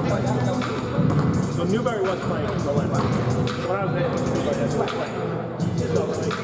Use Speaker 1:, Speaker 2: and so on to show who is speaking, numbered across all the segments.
Speaker 1: So Newberry was playing the line back. When I was there, it was playing. So like,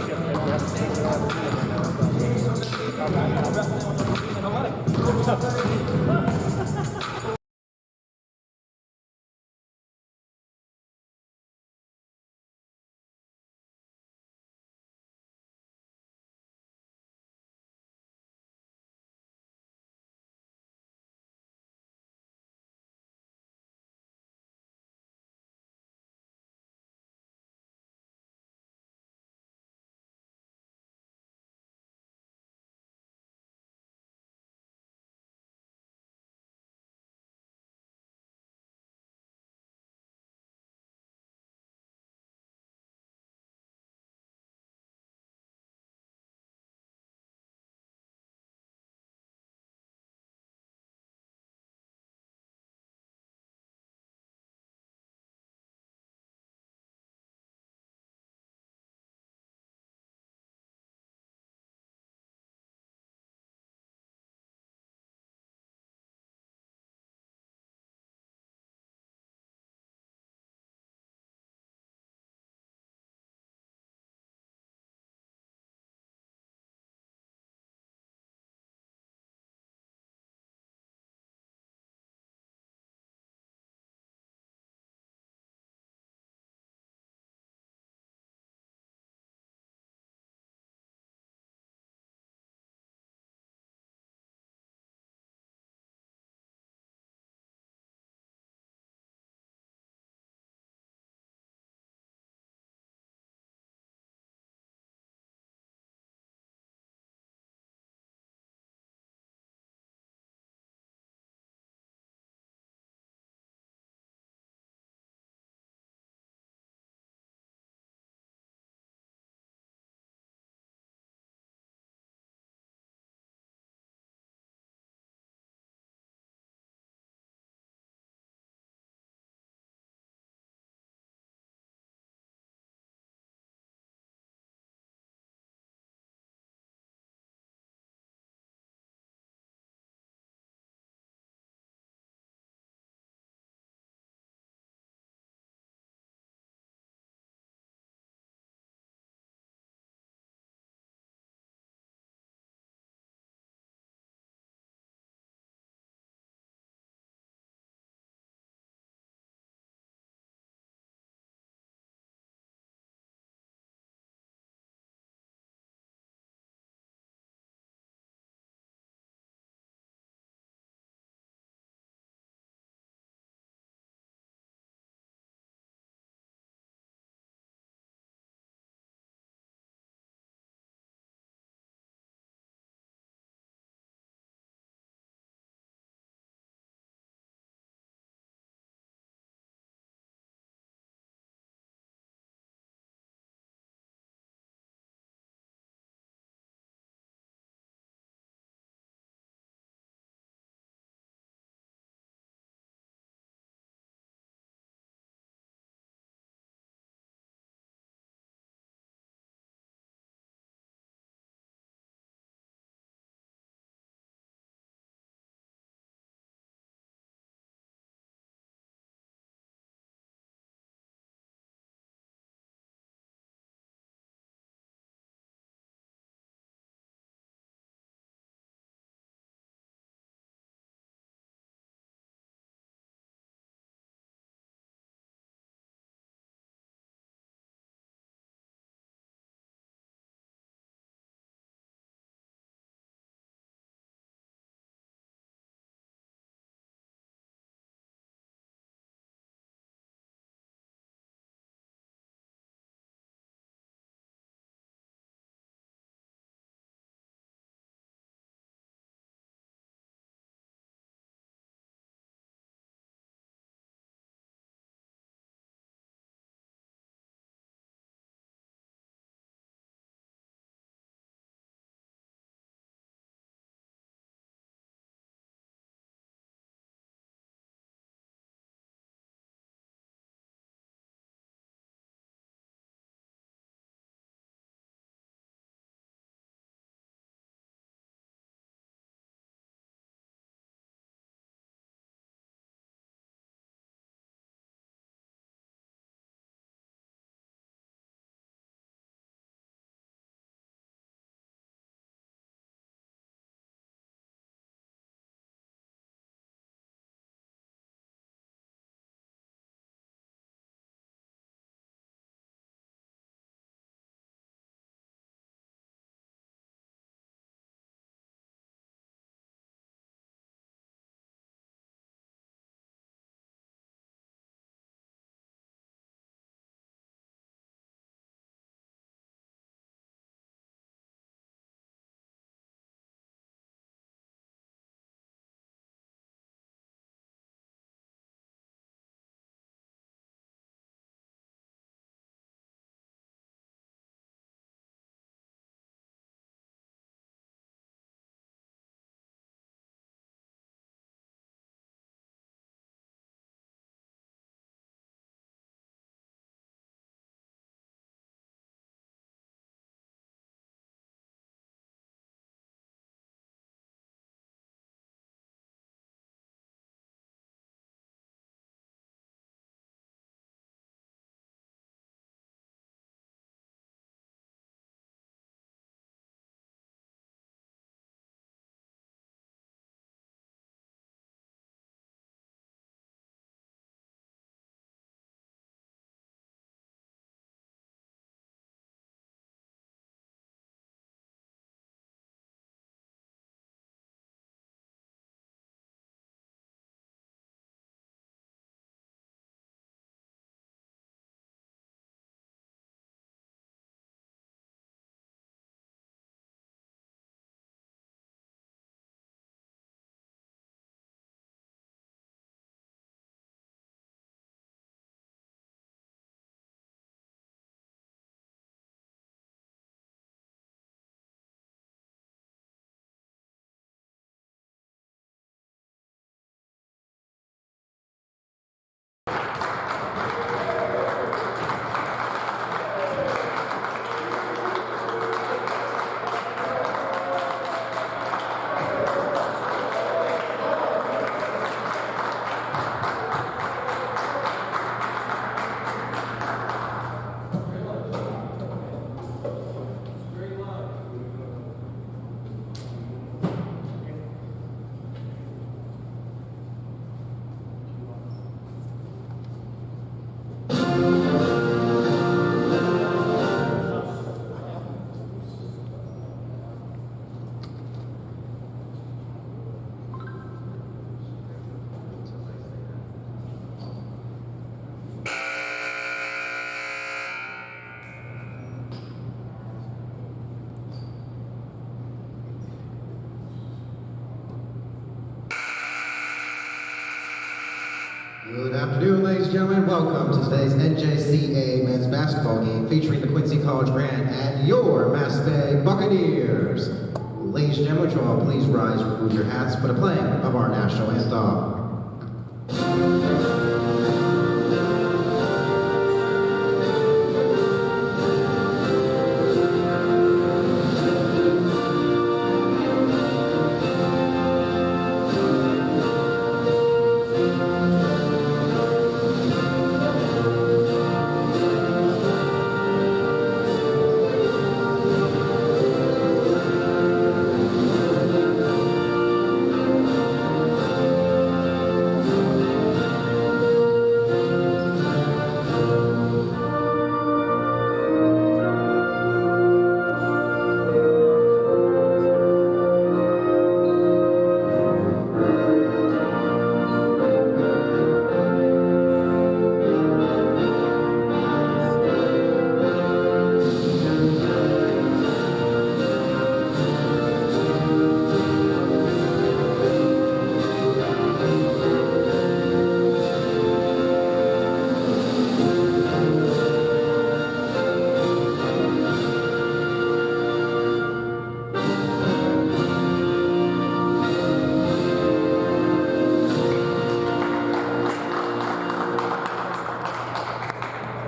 Speaker 2: Good afternoon, ladies and gentlemen. Welcome to today's NJCAA men's basketball game featuring the Quincy College Granite and your Mass Bay Buccaneers. Ladies and gentlemen, would you all please rise and remove your hats for the playing of our national anthem.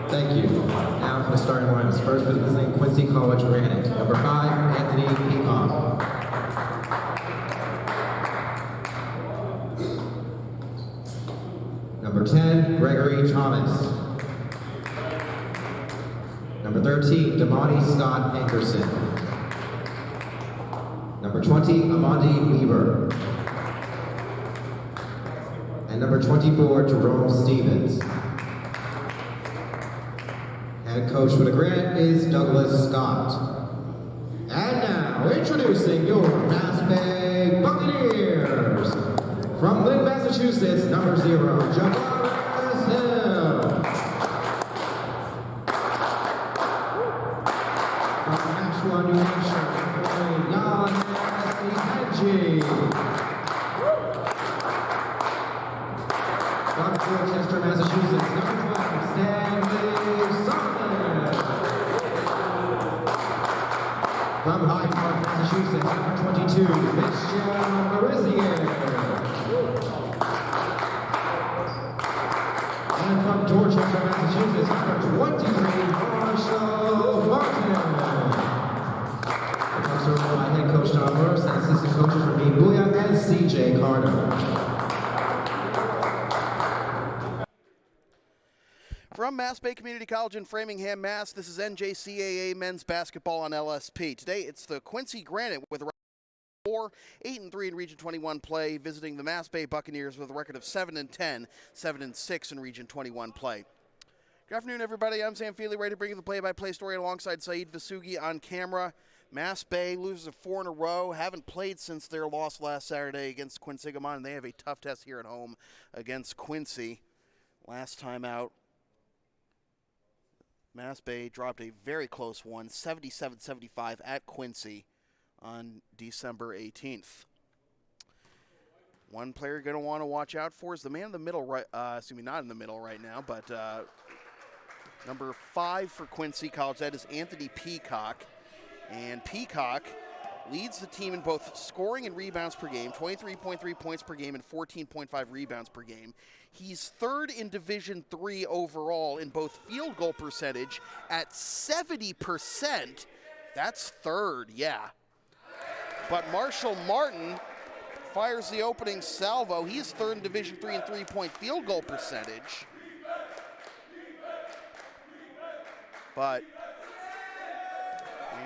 Speaker 2: Thank you. Now for the starting lineups. First, visiting Quincy College Granite. Number 5, Anthony Peacock. Number 10, Gregory Thomas. Number 13, Damani Scott Ankerson. Number 20, Amandi Weaver. And number 24, Jerome Stevens. Head coach for the Granite is Douglas Scott. And now, introducing your Mass Bay Buccaneers. From Lynn, Massachusetts, number 0, Javaris Hill. From Nashua, New Hampshire, Jan Henji. From Dorchester, Massachusetts, number 12, Stanley Sullivan. From Hyde Park, Massachusetts, number 22, Michelle Marizier. And from Dorchester, Massachusetts, number 23, Marshall Martin. The club's served by head coach Don Morris and assistant coaches for me, Booyah and CJ Carter.
Speaker 3: From Mass Bay Community College in Framingham, Mass, this is NJCAA men's basketball on LSP. Today it's the Quincy Granite with a record of 4, 8-3 in Region 21 play, visiting the Mass Bay Buccaneers with a record of 7-10, 7-6 in Region 21 play. Good afternoon, everybody. I'm Sam Feely, ready to bring you the play-by-play story alongside Saeed Vasugi on camera. Mass Bay loses 4 in a row, haven't played since their loss last Saturday against Quinsigamon, and they have a tough test here at home against Quincy. Last time out, Mass Bay dropped a very close one, 77-75 at Quincy on December 18th. One player you're going to want to watch out for is the man in the middle, not in the middle right now, but number 5 for Quincy College. That is Anthony Peacock. And Peacock leads the team in both scoring and rebounds per game, 23.3 points per game and 14.5 rebounds per game. He's 3rd in Division III overall in both field goal percentage at 70%. That's 3rd, yeah. But Marshall Martin fires the opening salvo. He's 3rd in Division III in three-point field goal percentage. But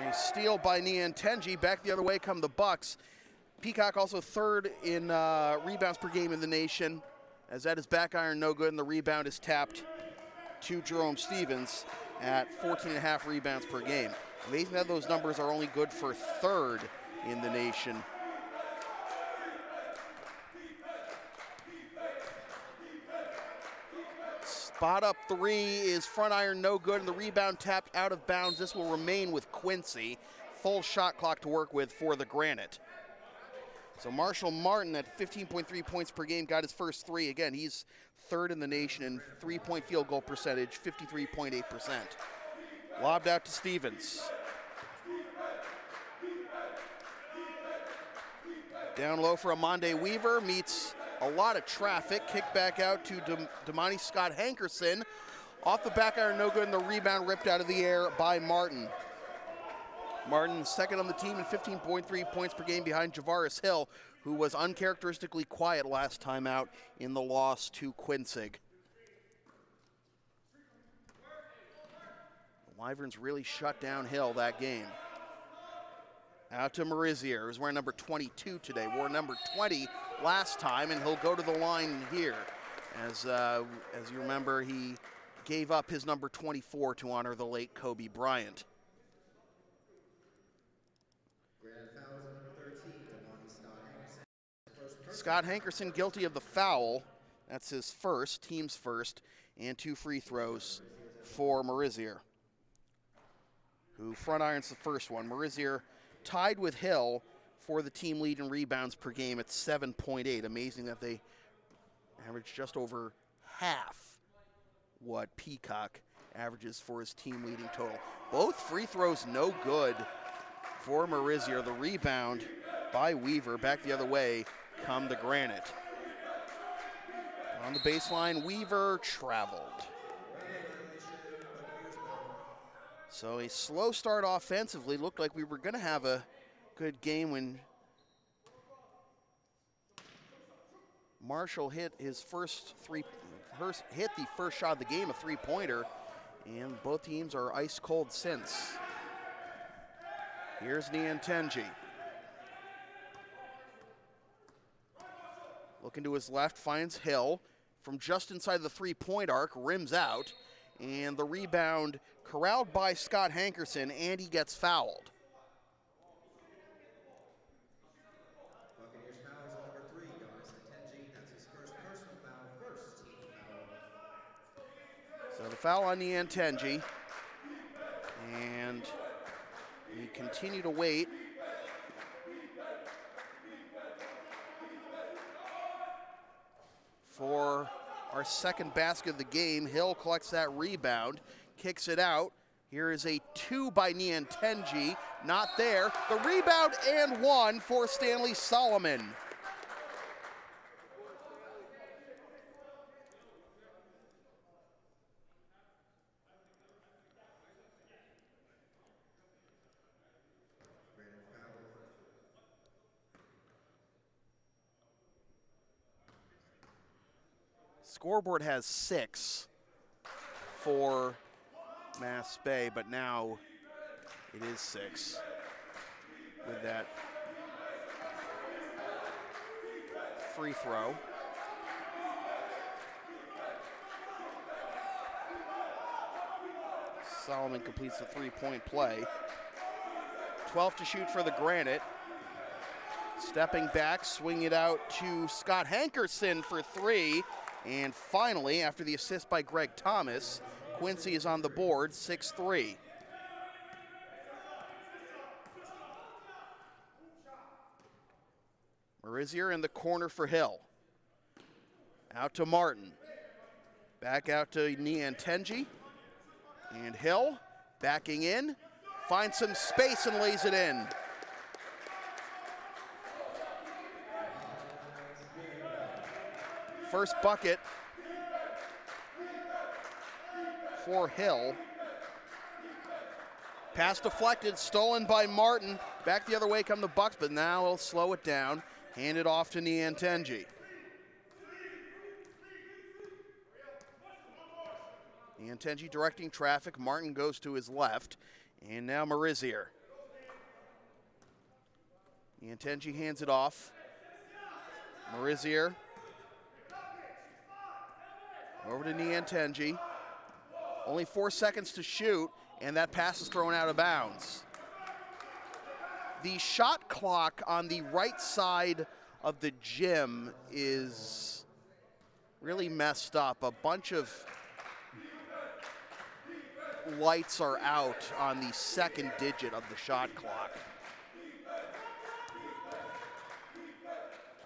Speaker 3: a steal by Nian Tenji. Back the other way come the Bucks. Peacock also 3rd in rebounds per game in the nation, as that is back iron no good, and the rebound is tapped to Jerome Stevens at 14.5 rebounds per game. Amazing that those numbers are only good for 3rd in the nation. Spot up 3 is front iron no good, and the rebound tapped out of bounds. This will remain with Quincy. Full shot clock to work with for the Granite. So Marshall Martin at 15.3 points per game got his first three. Again, he's third in the nation in three-point field goal percentage, 53.8%. Lobbed out to Stevens. Down low for Amonde Weaver, meets a lot of traffic. Kick back out to Damani Scott Hankerson. Off the back iron, no good, and the rebound ripped out of the air by Martin. Martin second on the team in 15.3 points per game behind Javaris Hill, who was uncharacteristically quiet last time out in the loss to Quincy. The Wyverns really shut down Hill that game. Out to Marizier, who's wearing number 22 today. Wore number 20 last time, and he'll go to the line here. As you remember, he gave up his number 24 to honor the late Kobe Bryant. Scott Hankerson guilty of the foul. That's his first, team's first, and 2 free throws for Marizier, who front irons the first one. Marizier tied with Hill for the team lead in rebounds per game at 7.8. Amazing that they average just over half what Peacock averages for his team leading total. Both free throws no good for Marizier. The rebound by Weaver, back the other way, come to Granite. On the baseline, Weaver traveled. So a slow start offensively. Looked like we were going to have a good game when Marshall hit his hit the first shot of the game, a three-pointer, and both teams are ice cold since. Here's Niantenji. Looking to his left, finds Hill from just inside the three-point arc, rims out, and the rebound corralled by Scott Hankerson, and he gets fouled.
Speaker 2: Buccaneers fouls number 3, Niantenji. That's his first personal foul, first team foul.
Speaker 3: So the foul on Niantenji, and we continue to wait. For our second basket of the game, Hill collects that rebound, kicks it out. Here is a 2 by Niantenji, not there. The rebound and 1 for Stanley Solomon. Scoreboard has 6 for Mass Bay, but now it is 6 with that free throw. Solomon completes the three-point play. 12 to shoot for the Granite. Stepping back, swing it out to Scott Hankerson for 3. And finally, after the assist by Greg Thomas, Quincy is on the board, 6-3. Marizier in the corner for Hill. Out to Martin. Back out to Niantenji. And Hill backing in, finds some space and lays it in. First bucket for Hill. Pass deflected, stolen by Martin. Back the other way come the Bucks, but now he'll slow it down. Hand it off to Niantenji. Niantenji directing traffic. Martin goes to his left. And now Marizier. Niantenji hands it off. Marizier. Over to Niantenji. Only 4 seconds to shoot, and that pass is thrown out of bounds. The shot clock on the right side of the gym is really messed up. A bunch of lights are out on the second digit of the shot clock.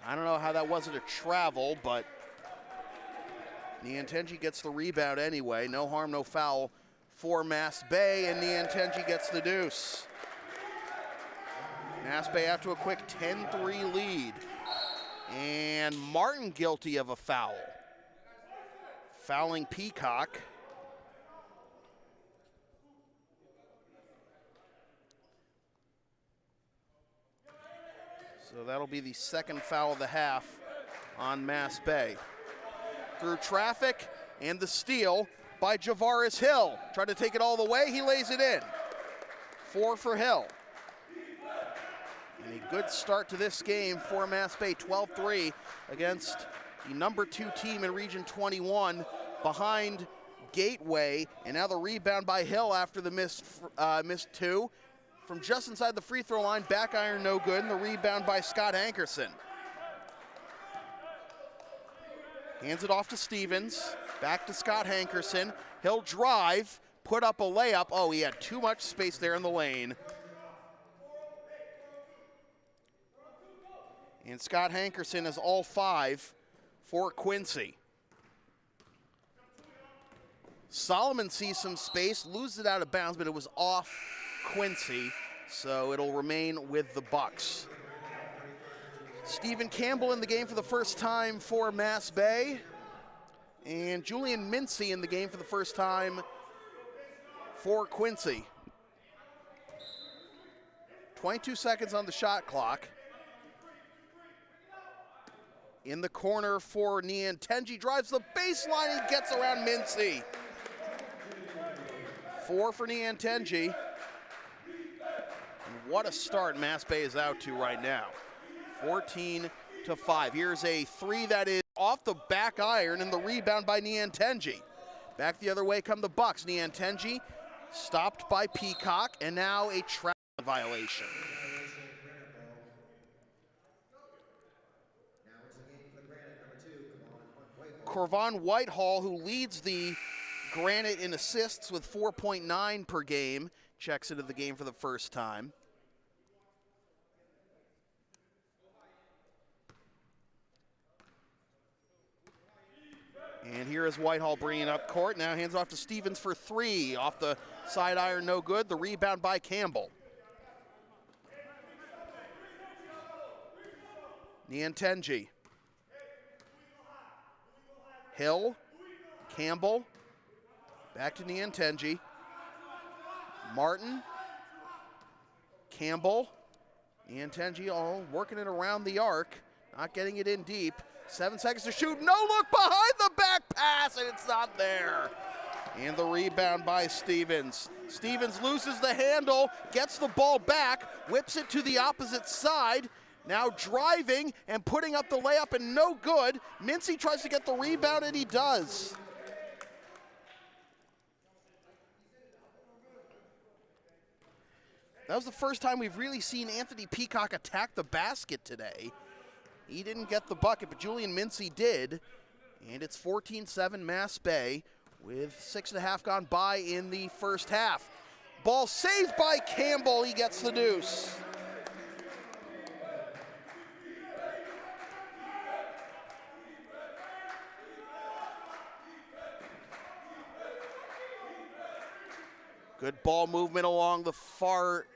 Speaker 3: I don't know how that wasn't a travel, but Niantenji gets the rebound anyway. No harm, no foul for Mass Bay, and Niantenji gets the deuce. Mass Bay after a quick 10-3 lead. And Martin guilty of a foul. Fouling Peacock. So that'll be the second foul of the half on Mass Bay. Through traffic and the steal by Javaris Hill. Tried to take it all the way, he lays it in. 4 for Hill. And a good start to this game for Mass Bay, 12-3 against the number 2 team in Region 21 behind Gateway. And now the rebound by Hill after the missed 2. From just inside the free throw line, back iron no good, and the rebound by Scott Hankerson. Hands it off to Stevens, back to Scott Hankerson. He'll drive, put up a layup. Oh, he had too much space there in the lane. And Scott Hankerson has all 5 for Quincy. Solomon sees some space, loses it out of bounds, but it was off Quincy, so it'll remain with the Bucks. Stephen Campbell in the game for the first time for Mass Bay, and Julian Mincy in the game for the first time for Quincy. 22 seconds on the shot clock. In the corner for Niantenji, drives the baseline and gets around Mincy. 4 for Niantenji. And what a start Mass Bay is out to right now. 14-5. Here's a 3 that is off the back iron, and the rebound by Niantenji. Back the other way come the Bucks. Niantenji stopped by Peacock, and now a travel violation. Corvon Whitehall, who leads the Granite in assists with 4.9 per game, checks into the game for the first time. And here is Whitehall bringing up court. Now hands off to Stevens for 3. Off the side iron, no good. The rebound by Campbell. Niantenji. Hill, Campbell, back to Niantenji. Martin, Campbell, Niantenji all working it around the arc, not getting it in deep. 7 seconds to shoot, no look behind the back pass, and it's not there. And the rebound by Stevens. Stevens loses the handle, gets the ball back, whips it to the opposite side. Now driving and putting up the layup, and no good. Mincy tries to get the rebound, and he does. That was the first time we've really seen Anthony Peacock attack the basket today. He didn't get the bucket, but Julian Mincy did. And it's 14-7 Mass Bay with 6.5 gone by in the first half. Ball saved by Campbell. He gets the deuce. Good ball movement along the far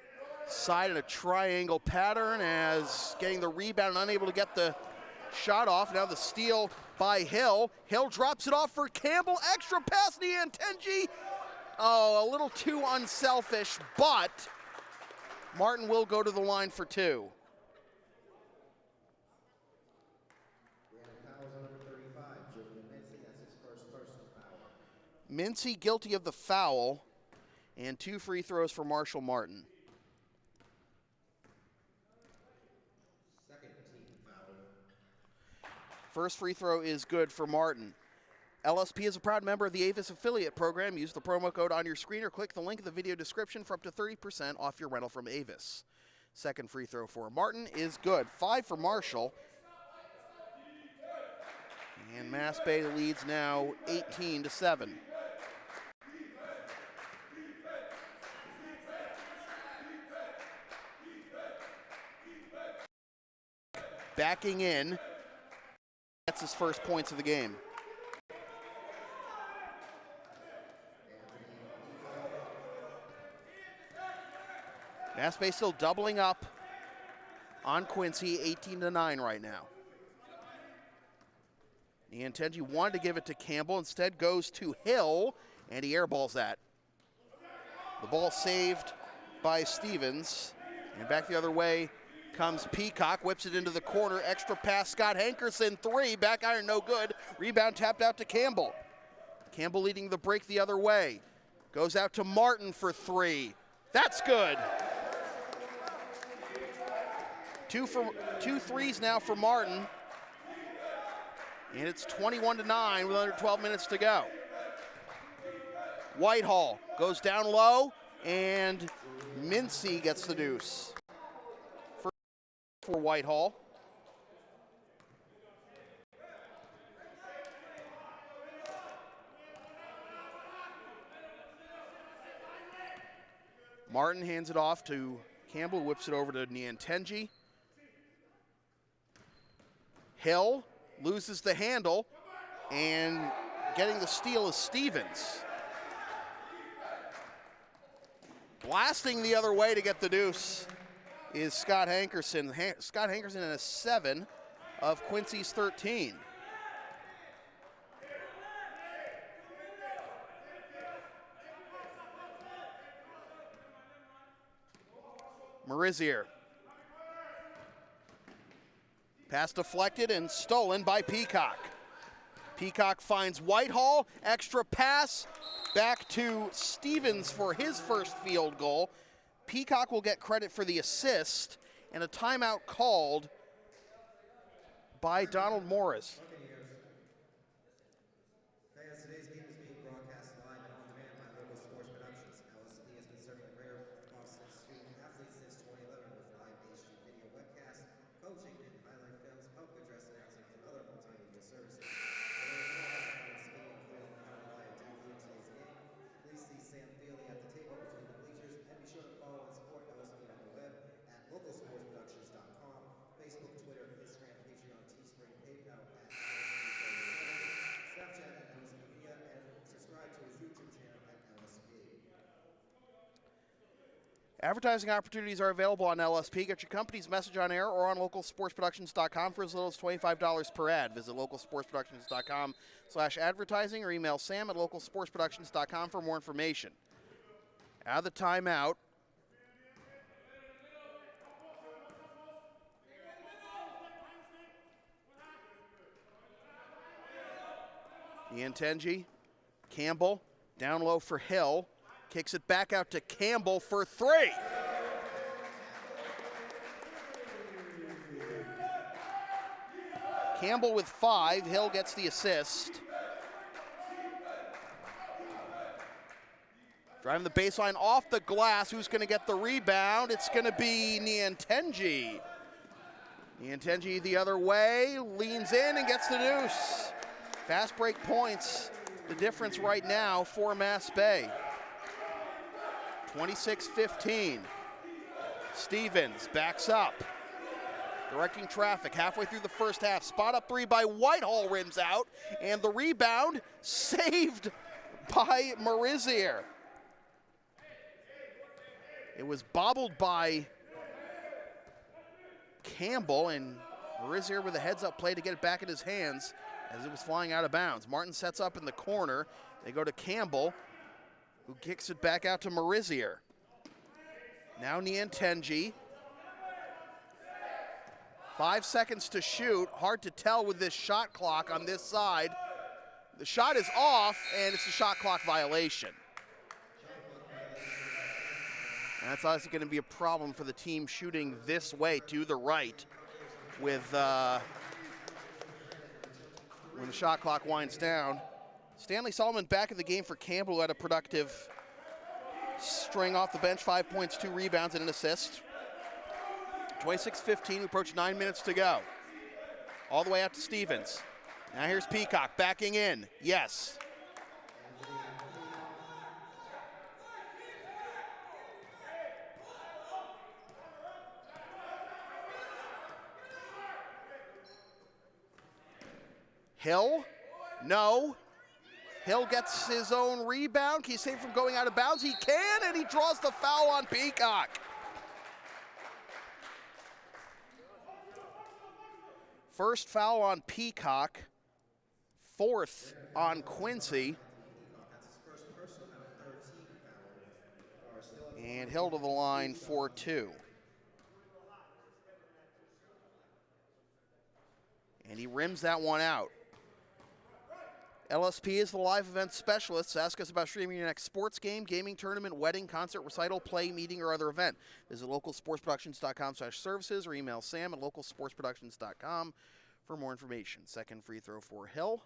Speaker 3: side in a triangle pattern as getting the rebound, unable to get the shot off. Now the steal by Hill. Hill drops it off for Campbell. Extra pass, Niantenji. Oh, a little too unselfish, but Martin will go to the line for 2. Mincy guilty of the foul, and 2 free throws for Marshall Martin. First free throw is good for Martin. LSP is a proud member of the Avis affiliate program. Use the promo code on your screen or click the link in the video description for up to 30% off your rental from Avis. Second free throw for Martin is good. 5 for Marshall. And Mass Bay leads now 18-7. backing in. That's his first points of the game. Mass Bay still doubling up on Quincy, 18-9 right now. Niantenji wanted to give it to Campbell, instead goes to Hill, and he airballs that. The ball saved by Stevens, and back the other way comes Peacock, whips it into the corner, extra pass, Scott Hankerson, 3, back iron, no good. Rebound tapped out to Campbell. Campbell leading the break the other way. Goes out to Martin for 3. That's good. 2 threes now for Martin. And it's 21-9 with under 12 minutes to go. Whitehall goes down low, and Mincy gets the deuce for Whitehall. Martin hands it off to Campbell, whips it over to Niantenji. Hill loses the handle, and getting the steal is Stevens. Blasting the other way to get the deuce is Scott Hankerson. Scott Hankerson in a 7 of Quincy's 13. Marizier. Pass deflected and stolen by Peacock. Peacock finds Whitehall, extra pass, back to Stevens for his first field goal. Peacock will get credit for the assist, and a timeout called by Donald Morris.
Speaker 2: Fans, today's game is being broadcast live and on demand by local sports productions. LSP has been serving the greater Boston student athletes since 2011 with live HD video webcasts, coaching, and highlight films, public address announcing, and other multimedia services. Please see Sam Feely at the table between the bleachers, and be sure to follow and support LSP on the web at localsportsproductions.com, Facebook, Twitter, Instagram, Patreon, Teespring, PayPal at LSP, Snapchat at LSP Media, and subscribe to his YouTube channel at LSP.
Speaker 3: Advertising opportunities are available on LSP. Get your company's message on air or on localsportsproductions.com for as little as $25 per ad. Visit localsportsproductions.com/advertising or email Sam at localsportsproductions.com for more information. Out of the timeout. Niantenji, Campbell, down low for Hill. Kicks it back out to Campbell for 3. Campbell with 5. Hill gets the assist. Driving the baseline off the glass. Who's going to get the rebound? It's going to be Niantenji. Niantenji the other way, leans in and gets the deuce. Fast break points, the difference right now for Mass Bay. 26-15. Stevens backs up, directing traffic halfway through the first half. Spot up 3 by Whitehall, rims out, and the rebound saved by Marizier. It was bobbled by Campbell, and Marizier with a heads-up play to get it back in his hands as it was flying out of bounds. Martin sets up in the corner. They go to Campbell, who kicks it back out to Marizier. Now Niantenji. 5 seconds to shoot. Hard to tell with this shot clock on this side. The shot is off, and it's a shot clock violation. And that's obviously going to be a problem for the team shooting this way to the right with when the shot clock winds down. Stanley Solomon back in the game for Campbell, who had a productive string off the bench, 5 points, 2 rebounds, and an assist. 26-15, we approach 9 minutes to go. All the way out to Stevens. Now here's Peacock backing in. Yes. Hill, no. Hill gets his own rebound. Can he save from going out of bounds? He can, and he draws the foul on Peacock. First foul on Peacock, fourth on Quincy. And Hill to the line for 2. And he rims that one out. LSP is the live event specialist. Ask us about streaming your next sports game, gaming tournament, wedding, concert, recital, play, meeting, or other event. Visit localsportsproductions.com/services or email Sam at localsportsproductions.com for more information. Second free throw for Hill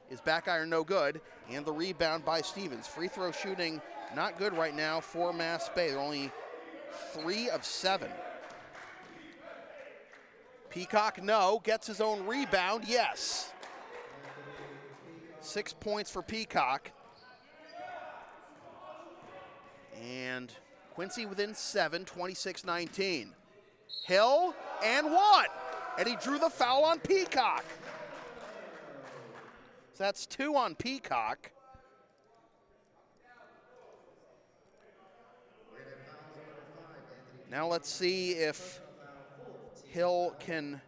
Speaker 3: is back iron, no good, and the rebound by Stevens. Free throw shooting not good right now for Mass Bay. They're only 3 of 7. Peacock, no. Gets his own rebound, yes. 6 points for Peacock. And Quincy within 7, 26-19. Hill, and 1. And he drew the foul on Peacock. So that's 2 on Peacock. Now let's see if Hill can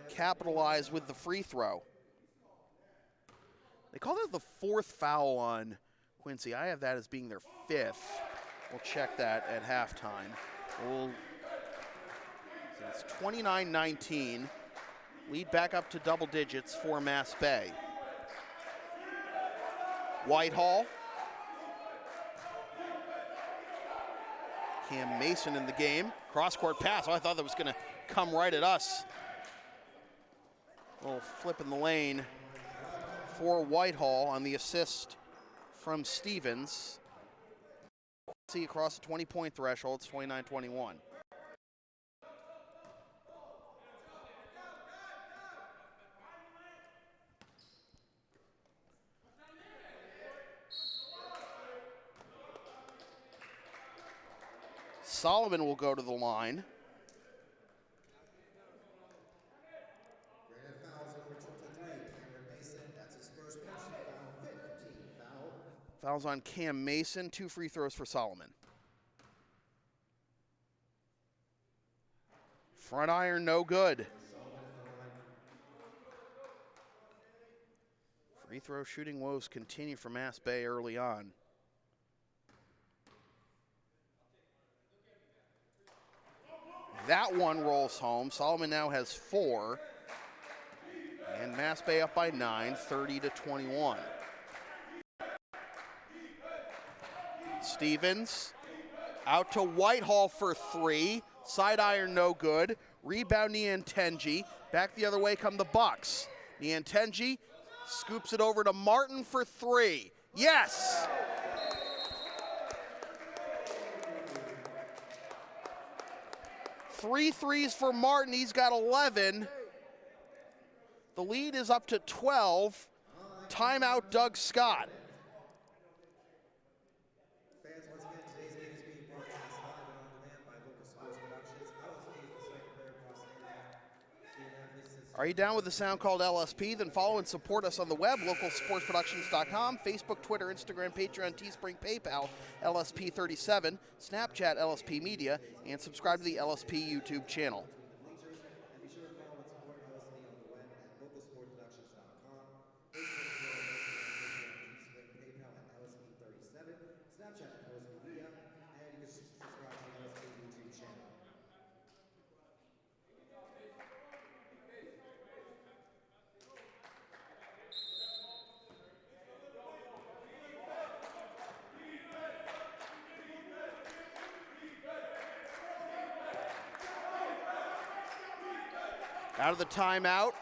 Speaker 3: capitalize with the free throw. They call that the 4th foul on Quincy. I have that as being their 5th. We'll check that at halftime. So it's 29-19. Lead back up to double digits for Mass Bay. Whitehall. Cam Mason in the game. Cross-court pass. Oh, I thought that was going to come right at us. A little flip in the lane for Whitehall on the assist from Stevens. See across the 20-point threshold. It's 29-21. Solomon will go to the line.
Speaker 2: Granite fouls over 23. Cameron Mason, that's his first personal foul, 15 foul.
Speaker 3: Fouls on Cam Mason, 2 free throws for Solomon. Front iron, no good. Free throw shooting woes continue for Mass Bay early on. That one rolls home. Solomon now has 4. And Mass Bay up by 9, 30-21. Stevens out to Whitehall for 3. Side iron, no good. Rebound, Niantenji. Back the other way come the Bucks. Niantenji scoops it over to Martin for 3. Yes! Three threes for Martin. He's got 11. The lead is up to 12. Timeout, Doug Scott.
Speaker 2: Fans, once again, today's game is being broadcast live and on demand by Local Sports Productions. LSP is the second player across the internet.
Speaker 3: Are you down with the sound called LSP? Then follow and support us on the web, localsportsproductions.com, Facebook, Twitter, Instagram, Patreon, Teespring, PayPal, LSP37, Snapchat, LSP Media, and subscribe to the LSP YouTube channel.
Speaker 2: And be sure to follow and support LSP on the web at localsportsproductions.com, Facebook, Twitter, Instagram, Teespring, PayPal at LSP37, Snapchat at LSP Media, and you can subscribe to the LSP YouTube channel.
Speaker 3: Out of the timeout,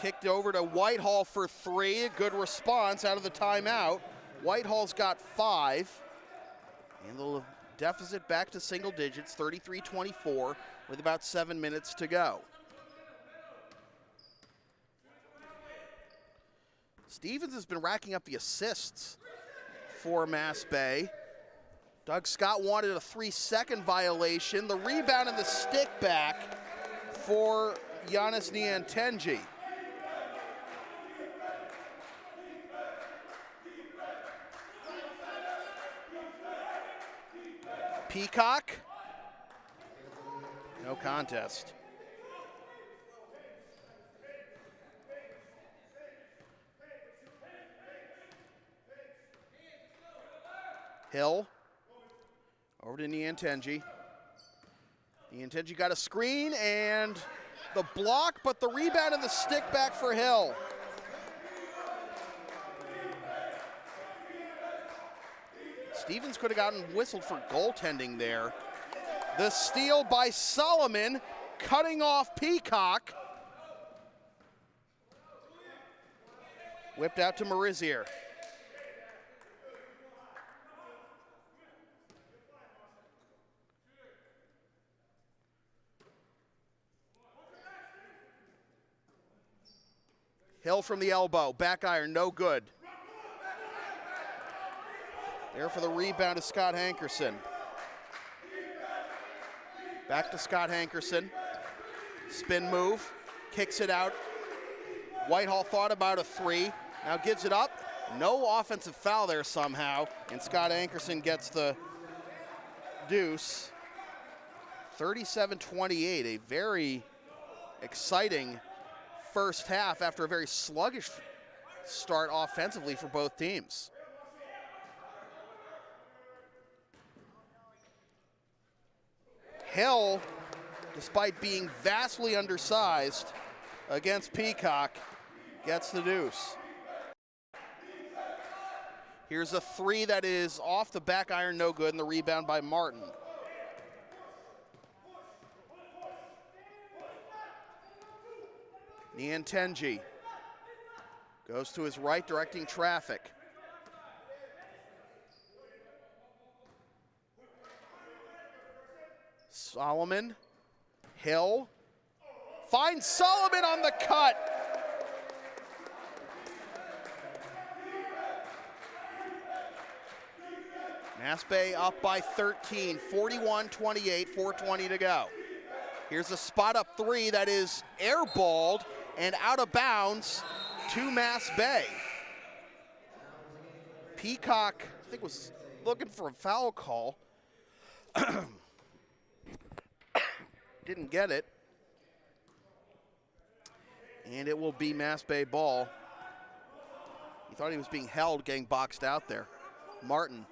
Speaker 3: kicked over to Whitehall for 3. A good response out of the timeout. Whitehall's got 5. And the deficit back to single digits, 33-24, with about 7 minutes to go. Stevens has been racking up the assists for Mass Bay. Doug Scott wanted a 3-second violation. The rebound and the stick back for Giannis Niantenji. Peacock. No contest. Hill over to Niantenji. Niantenji got a screen and the block, but the rebound and the stick back for Hill. Stevens could have gotten whistled for goaltending there. The steal by Solomon, cutting off Peacock. Whipped out to Marizier. Hill from the elbow, back iron, no good. There for the rebound is Scott Hankerson. Back to Scott Hankerson. Spin move, kicks it out. Whitehall thought about a three, now gives it up. No offensive foul there somehow, and Scott Hankerson gets the deuce. 37-28, a very exciting first half after a very sluggish start offensively for both teams. Hill, despite being vastly undersized against Peacock, gets the deuce. Here's a three that is off the back iron, no good, and the rebound by Martin. Niantenji goes to his right, directing traffic. Solomon, Hill, finds Solomon on the cut. Mass Bay up by 13, 41-28, 4:20 to go. Here's a spot up three that is airballed and out of bounds to Mass Bay. Peacock, I think, was looking for a foul call. Didn't get it. And it will be Mass Bay ball. He thought he was being held, getting boxed out there. Martin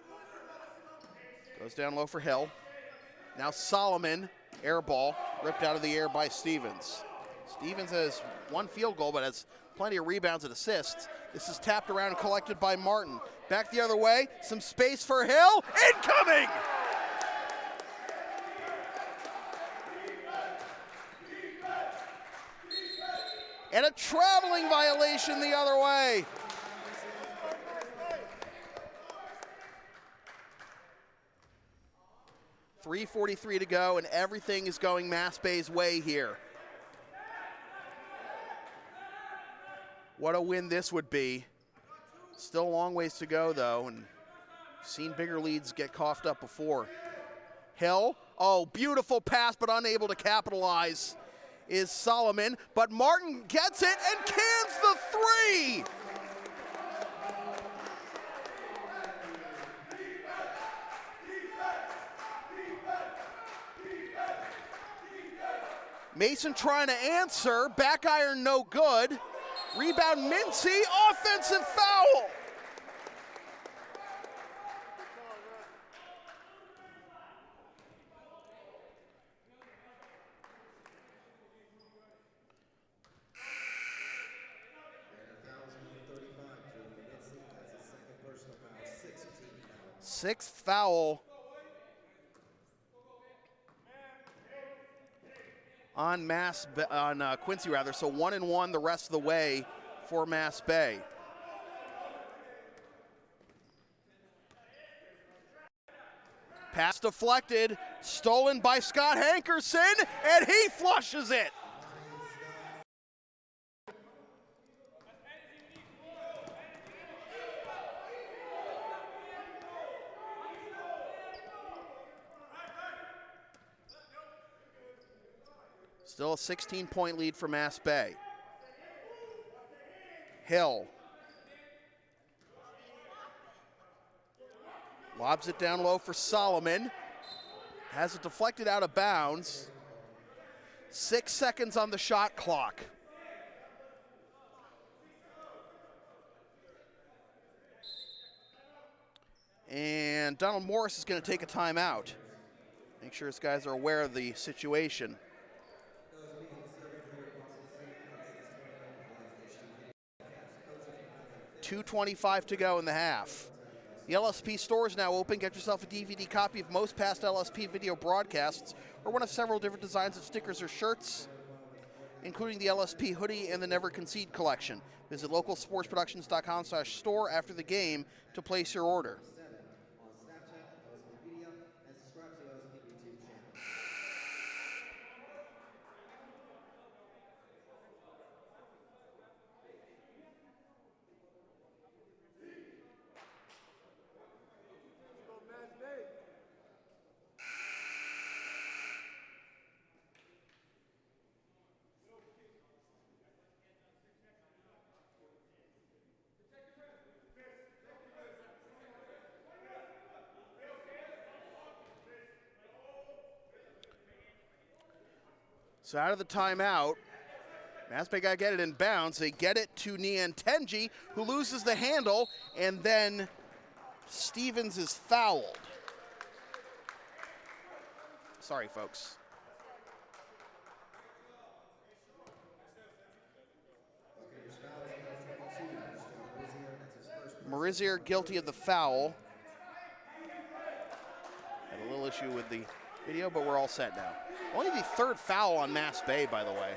Speaker 3: goes down low for Hill. Now Solomon, air ball, ripped out of the air by Stevens. Stevens has one field goal, but has plenty of rebounds and assists. This is tapped around and collected by Martin. Back the other way, some space for Hill, incoming! And a traveling violation the other way. .343 to go, and everything is going Mass Bay's way here. What a win this would be. Still a long ways to go, though, and seen bigger leads get coughed up before. Hill, oh, beautiful pass, but unable to capitalize is Solomon, but Martin gets it and cans the three. Mason trying to answer, back iron no good. Rebound Mincy, offensive foul. Sixth foul on Quincy rather, so 1-1 the rest of the way for Mass Bay. Pass deflected, stolen by Scott Hankerson, and he flushes it. Still a 16-point lead for Mass Bay. Hill lobs it down low for Solomon. has it deflected out of bounds. 6 seconds on the shot clock. And Donald Morris is going to take a timeout. Make sure his guys are aware of the situation. 2:25 to go in the half. The LSP store is now open. Get yourself a DVD copy of most past LSP video broadcasts or one of several different designs of stickers or shirts, including the LSP hoodie and the Never Concede Collection. Visit localsportsproductions.com/store after the game to place your order. So out of the timeout, Mass Bay got to get it in bounds. They get it to Niantenji, who loses the handle, and then Stevens is fouled. Sorry, folks. Marizier guilty of the foul. Had a little issue with the video, but we're all set now. Only the third foul on Mass Bay, by the way.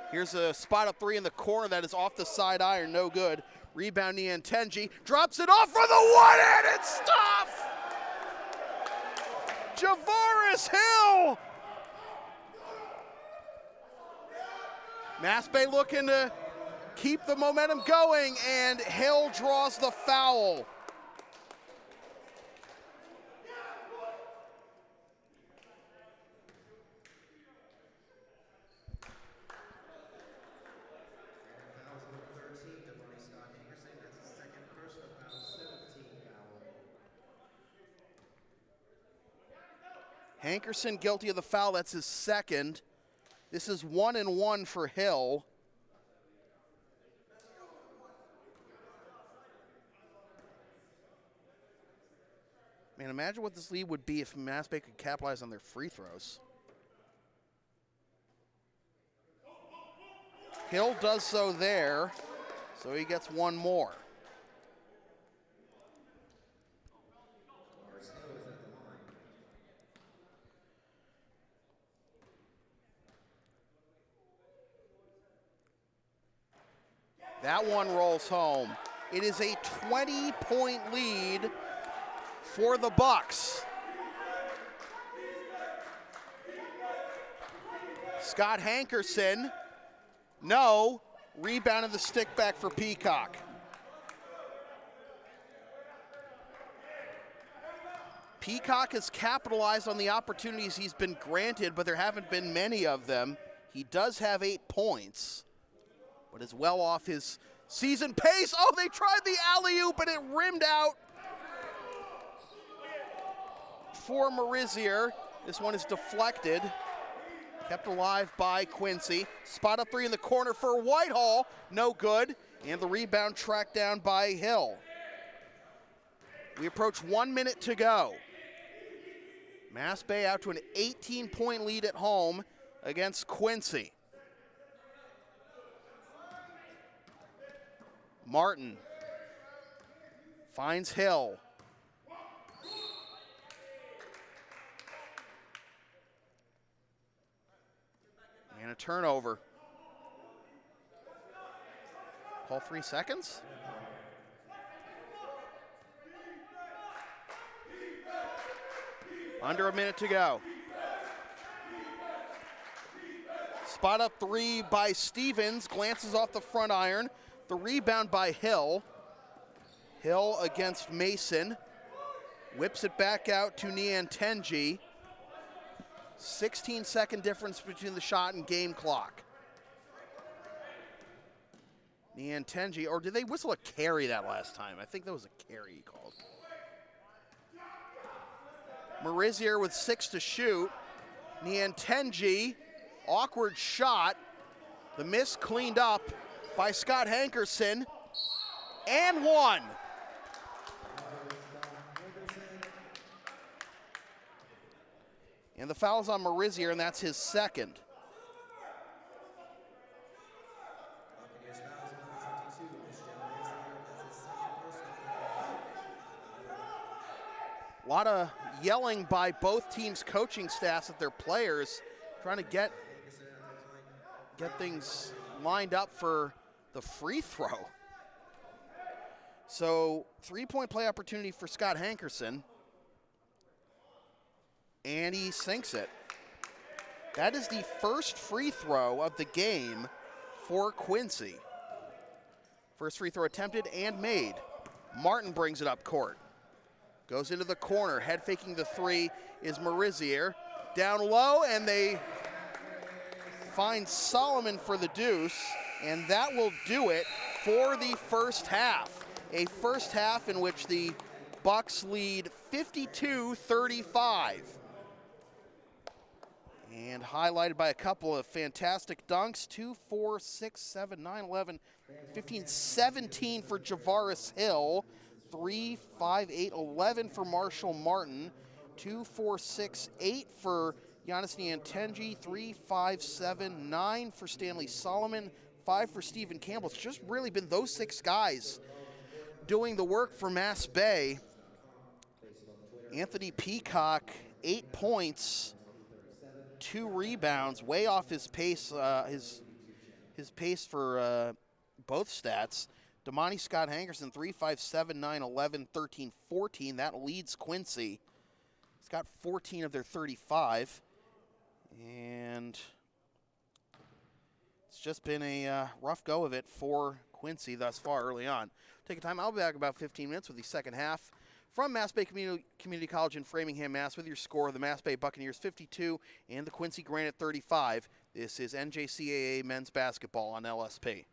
Speaker 3: Here's a spot up three in the corner that is off the side iron, no good. Rebound Niantenji, drops it off for the one-handed stuff! Javaris Hill! Mass Bay looking to keep the momentum going, and Hill draws the foul. Hankerson guilty of the foul, that's his second. This is 1-1 for Hill. Man, imagine what this lead would be if Mass Bay could capitalize on their free throws. Hill does so there, so he gets one more. That one rolls home. It is a 20-point lead for the Bucks. Scott Hankerson, no, rebounded the stick back for Peacock. Peacock has capitalized on the opportunities he's been granted, but there haven't been many of them. He does have 8 points, but is well off his season pace. Oh, they tried the alley-oop, and it rimmed out for Marizier. This one is deflected. Kept alive by Quincy. Spot up three in the corner for Whitehall. No good. And the rebound tracked down by Hill. We approach 1 minute to go. Mass Bay out to an 18-point lead at home against Quincy. Martin finds Hill. And a turnover. All 3 seconds? Under a minute to go. Spot up three by Stevens, glances off the front iron. The rebound by Hill. Hill against Mason. Whips it back out to Niantenji. 16-second difference between the shot and game clock. Niantenji, or did they whistle a carry that last time? I think that was a carry he called. Marizier with 6 to shoot. Niantenji, awkward shot. The miss cleaned up by Scott Hankerson, and one. And the foul's on Marizier, and that's his second. A lot of yelling by both teams' coaching staffs at their players, trying to get things lined up for the free throw. So 3-point play opportunity for Scott Hankerson, and he sinks it. That is the first free throw of the game for Quincy. First free throw attempted and made. Martin brings it up court. Goes into the corner, head faking the three is Marizier. Down low, and they find Solomon for the deuce, and that will do it for the first half. A first half in which the Bucks lead 52-35. And highlighted by a couple of fantastic dunks, 2, 4, 6, 7, 9, 11, 15, 17 for Javaris Hill, 3, 5, 8, 11 for Marshall Martin, 2, 4, 6, 8 for Giannis Niantenji, 3, 5, 7, 9 for Stanley Solomon, 5 for Stephen Campbell. It's just really been those 6 guys doing the work for Mass Bay. Anthony Peacock, 8 points, 2 rebounds, way off his pace, his pace for both stats. Damani Scott Hankerson, 3, 5, 7, 9, 11, 13, 14. That leads Quincy. He's got 14 of their 35. And it's just been a rough go of it for Quincy thus far early on. Take a time. I'll be back about 15 minutes with the second half. From Mass Bay Community College in Framingham, Mass, with your score, the Mass Bay Buccaneers 52 and the Quincy Granite 35. This is NJCAA men's basketball on LSP.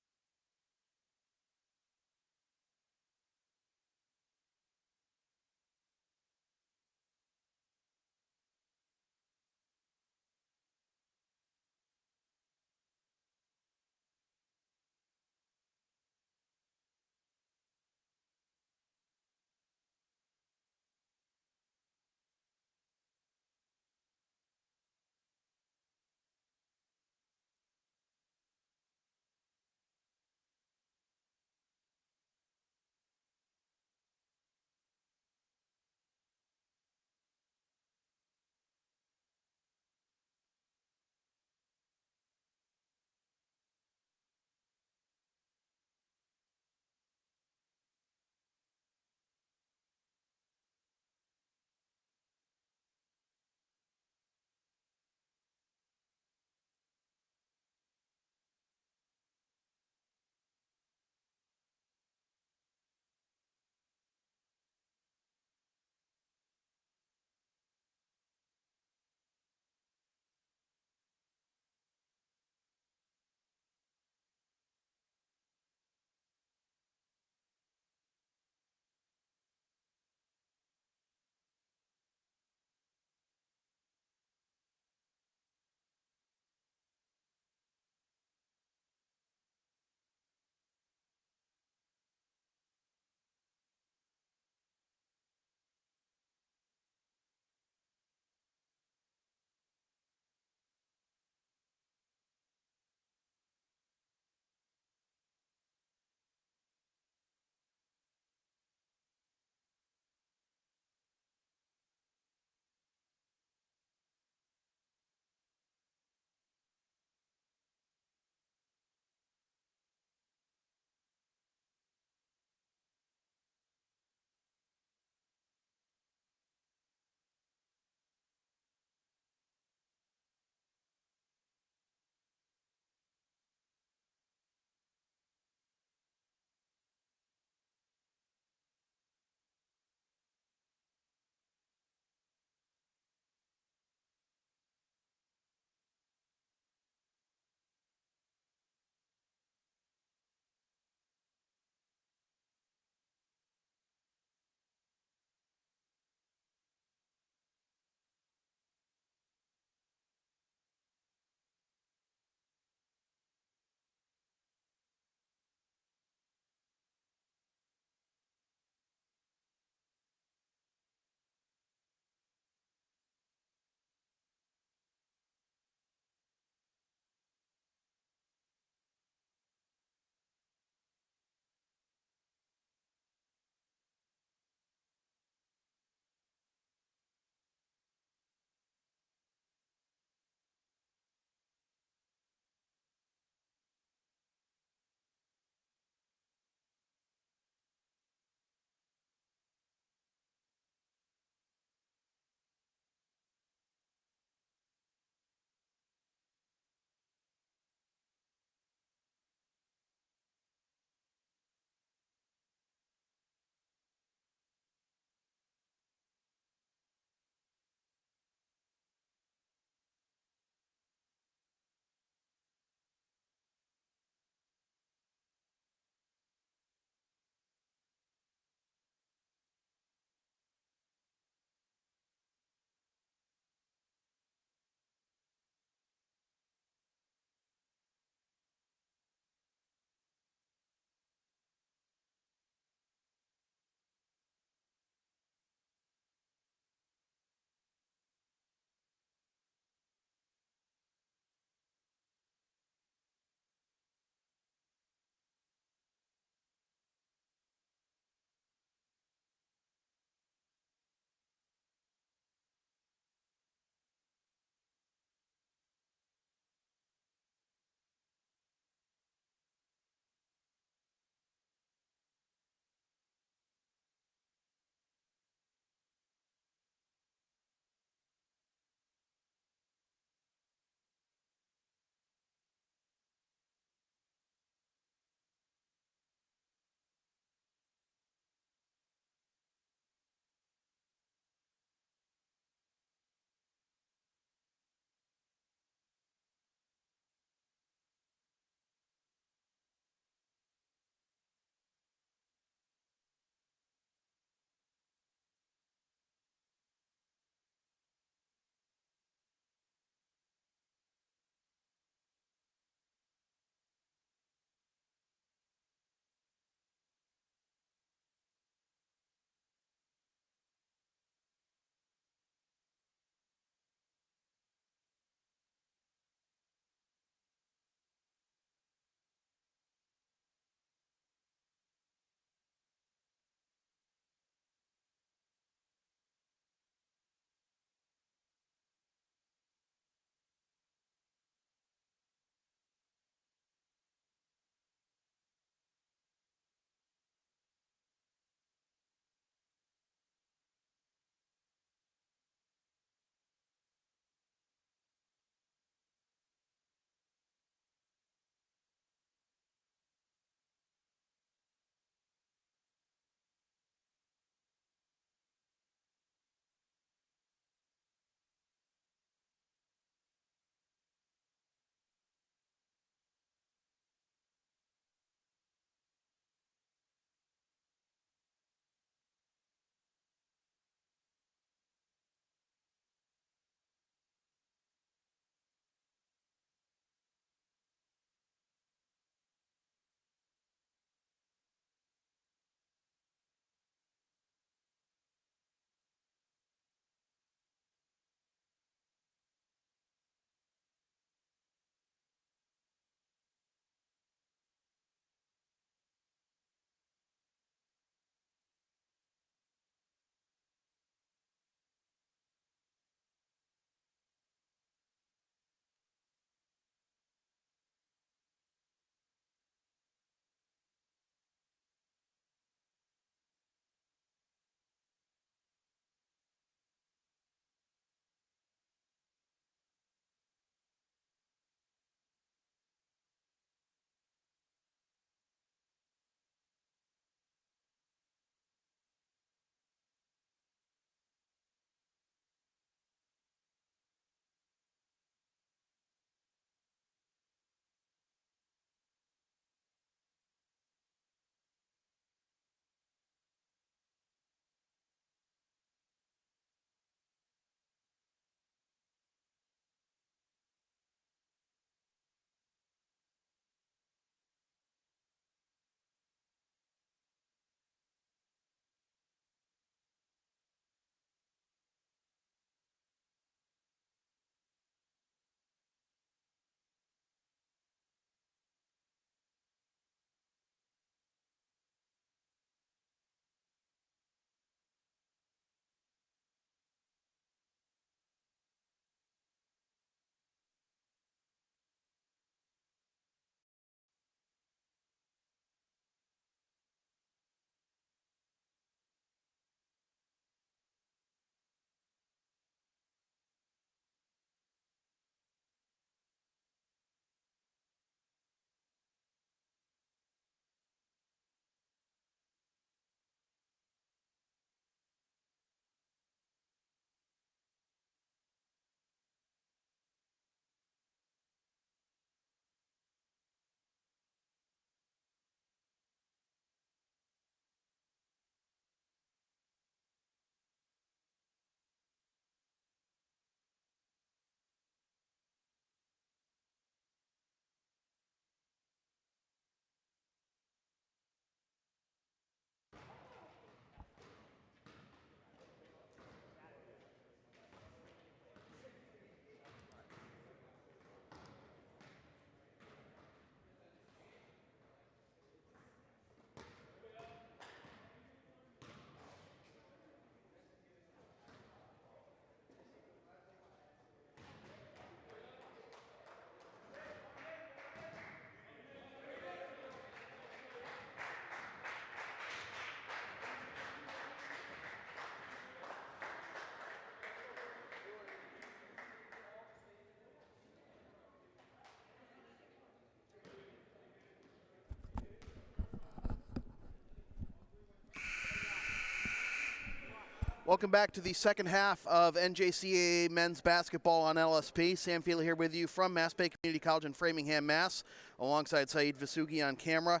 Speaker 3: Welcome back to the second half of NJCAA men's basketball on LSP. Sam Feely here with you from Mass Bay Community College in Framingham, Mass, alongside Saeed Vasugi on camera.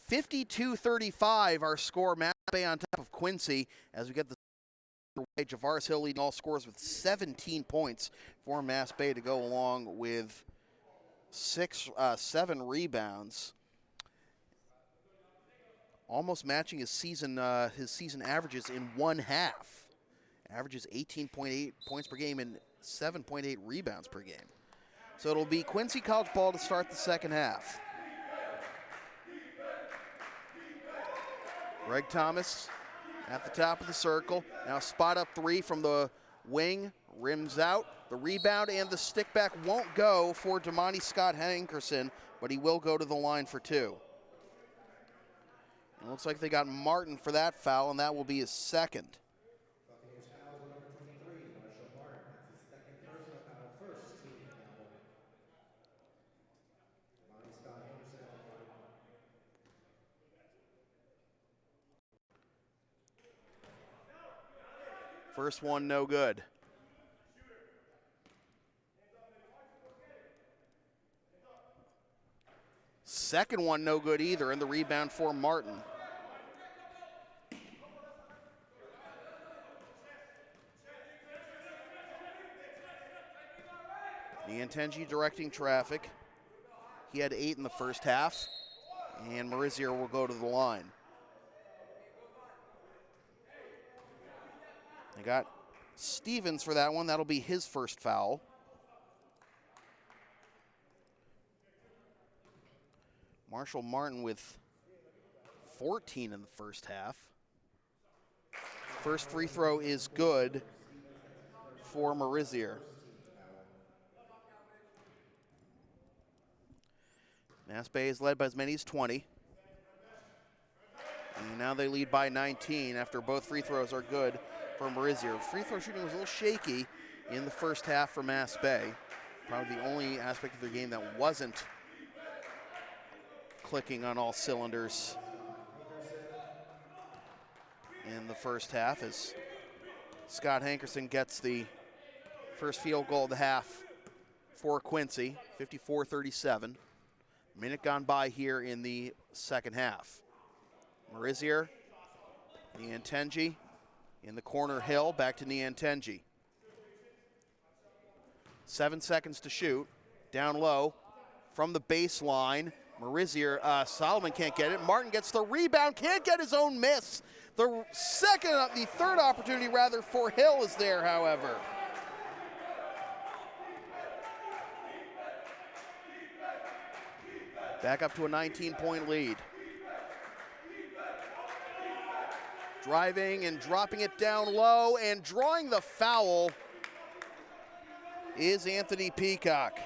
Speaker 3: 52-35 our score, Mass Bay on top of Quincy as we get the Javaris Hill leading all scores with 17 points for Mass Bay to go along with 7 rebounds. Almost matching his season averages in one half. Averages 18.8 points per game and 7.8 rebounds per game. So it'll be Quincy College ball to start the second half. Greg Thomas at the top of the circle. Now spot up three from the wing, rims out. The rebound and the stick back won't go for Damani Scott Hankerson, but he will go to the line for two. It looks like they got Martin for that foul, and that will be his second. First one, no good. Second one, no good either, and the rebound for Martin. Niantenji directing traffic. He had 8 in the first half, and Marizier will go to the line. They got Stevens for that one. That'll be his first foul. Marshall Martin with 14 in the first half. First free throw is good for Marizier. Mass Bay is led by as many as 20. And now they lead by 19 after both free throws are good for Marizier. Free throw shooting was a little shaky in the first half for Mass Bay. Probably the only aspect of their game that wasn't clicking on all cylinders in the first half as Scott Hankerson gets the first field goal of the half for Quincy, 54-37. Minute gone by here in the second half. Marizier, Niantenji in the corner, Hill, back to Niantenji. 7 seconds to shoot, down low from the baseline. Marizier, Solomon can't get it. Martin gets the rebound, can't get his own miss. The third opportunity rather for Hill is there, however. Back up to a 19-point lead. Driving and dropping it down low and drawing the foul is Anthony Peacock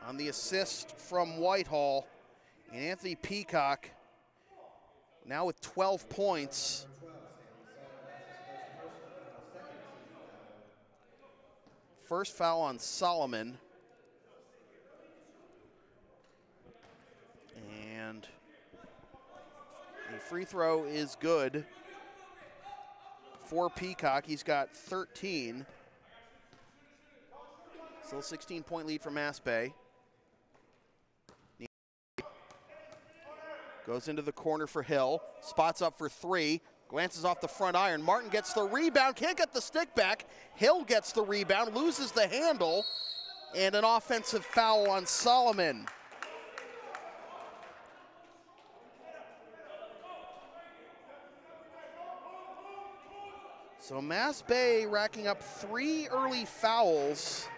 Speaker 3: on the assist from Whitehall. And Anthony Peacock now with 12 points. First foul on Solomon. And the free throw is good for Peacock. He's got 13. Still 16-point lead for Mass Bay. Goes into the corner for Hill. Spots up for three. Glances off the front iron. Martin gets the rebound. Can't get the stick back. Hill gets the rebound. Loses the handle. And an offensive foul on Solomon. So Mass Bay racking up 3 early fouls.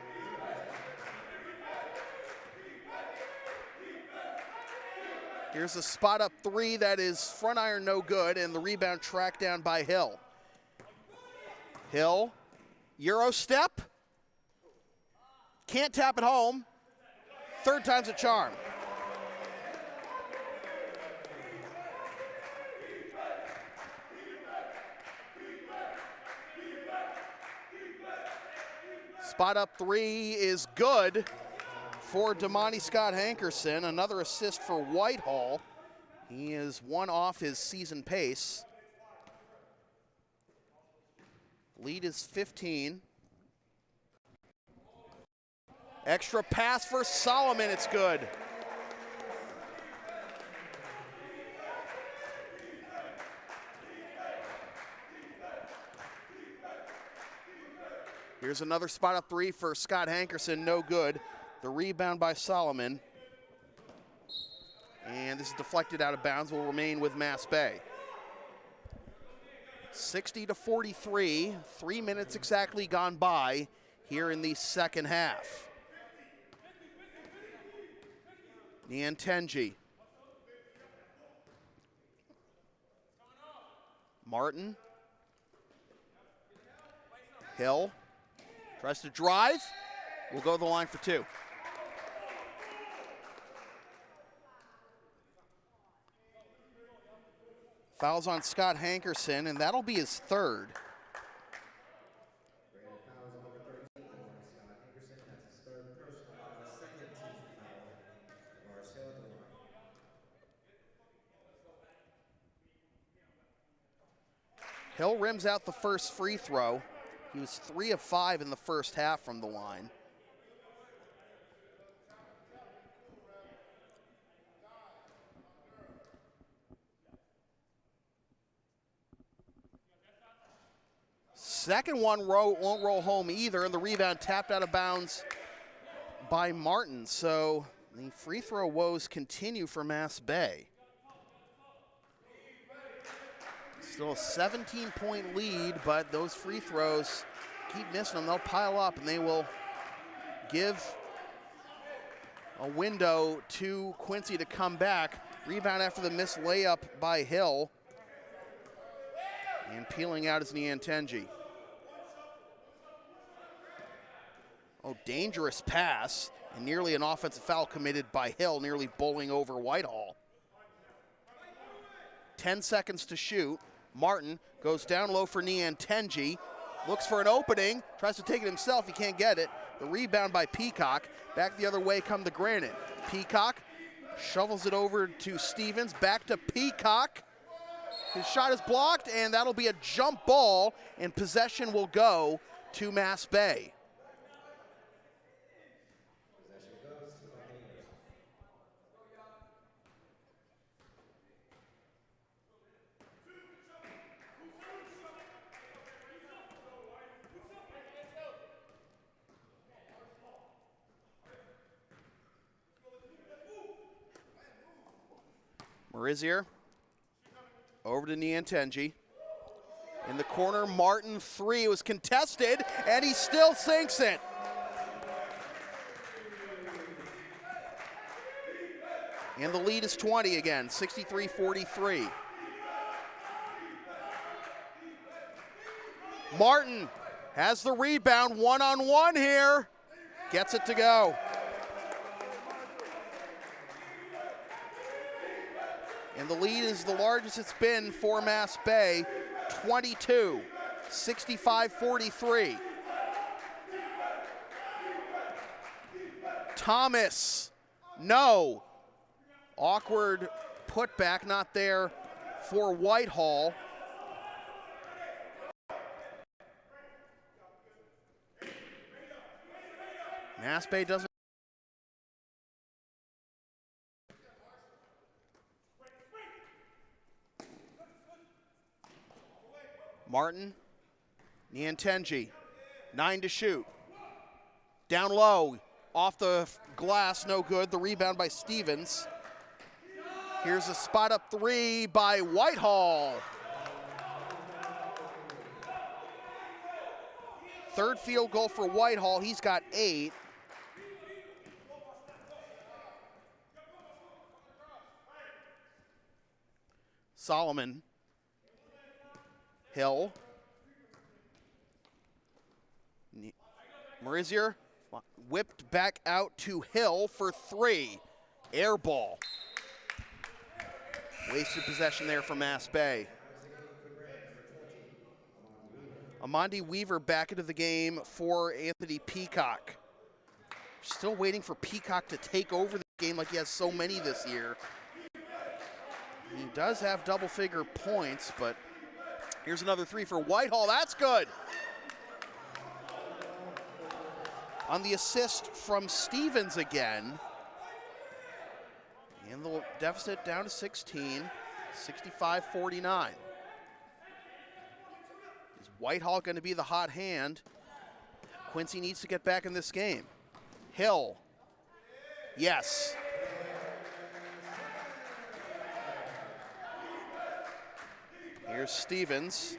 Speaker 3: Here's a spot up three that is front iron no good, and the rebound tracked down by Hill. Hill, Euro step. Can't tap it home. Third time's a charm. Spot up three is good for Damani Scott Hankerson. Another assist for Whitehall. He is one off his season pace. Lead is 15. Extra pass for Solomon, it's good. Here's another spot up three for Scott Hankerson, no good. The rebound by Solomon. And this is deflected out of bounds, will remain with Mass Bay. 60-43, 3 minutes exactly gone by here in the second half. Niantenji. Martin. Hill. Tries to drive. Will go to the line for two. Fouls on Scott Hankerson, and that'll be his third. Hill rims out the first free throw. He was 3 of 5 in the first half from the line. Second one won't roll home either, and the rebound tapped out of bounds by Martin. So the free throw woes continue for Mass Bay. Still a 17-point lead, but those free throws, keep missing them. They'll pile up, and they will give a window to Quincy to come back. Rebound after the missed layup by Hill. And peeling out is Niantenji. Oh, dangerous pass, and nearly an offensive foul committed by Hill, nearly bowling over Whitehall. 10 seconds to shoot. Martin goes down low for Niantenji, looks for an opening, tries to take it himself, he can't get it. The rebound by Peacock. Back the other way come the Granite. Peacock shovels it over to Stevens, back to Peacock. His shot is blocked, and that'll be a jump ball, and possession will go to Mass Bay. Marizier over to Niantenji. In the corner, Martin, three, was contested, and he still sinks it. And the lead is 20 again, 63-43. Martin has the rebound, one-on-one here. Gets it to go. And the lead is the largest it's been for Mass Bay, 22, 65-43. Thomas, no. Awkward putback, not there for Whitehall. Mass Bay doesn't. Martin, Niantenji, 9 to shoot. Down low, off the glass, no good. The rebound by Stevens. Here's a spot up three by Whitehall. Third field goal for Whitehall, he's got 8. Solomon. Hill. Marizier whipped back out to Hill for 3. Air ball. Wasted possession there for Mass Bay. Amandi Weaver back into the game for Anthony Peacock. Still waiting for Peacock to take over the game like he has so many this year. He does have double-figure points, but here's another 3 for Whitehall. That's good. on the assist from Stevens again. And the deficit down to 16, 65-49. Is Whitehall going to be the hot hand? Quincy needs to get back in this game. Hill. Yes. Here's Stevens.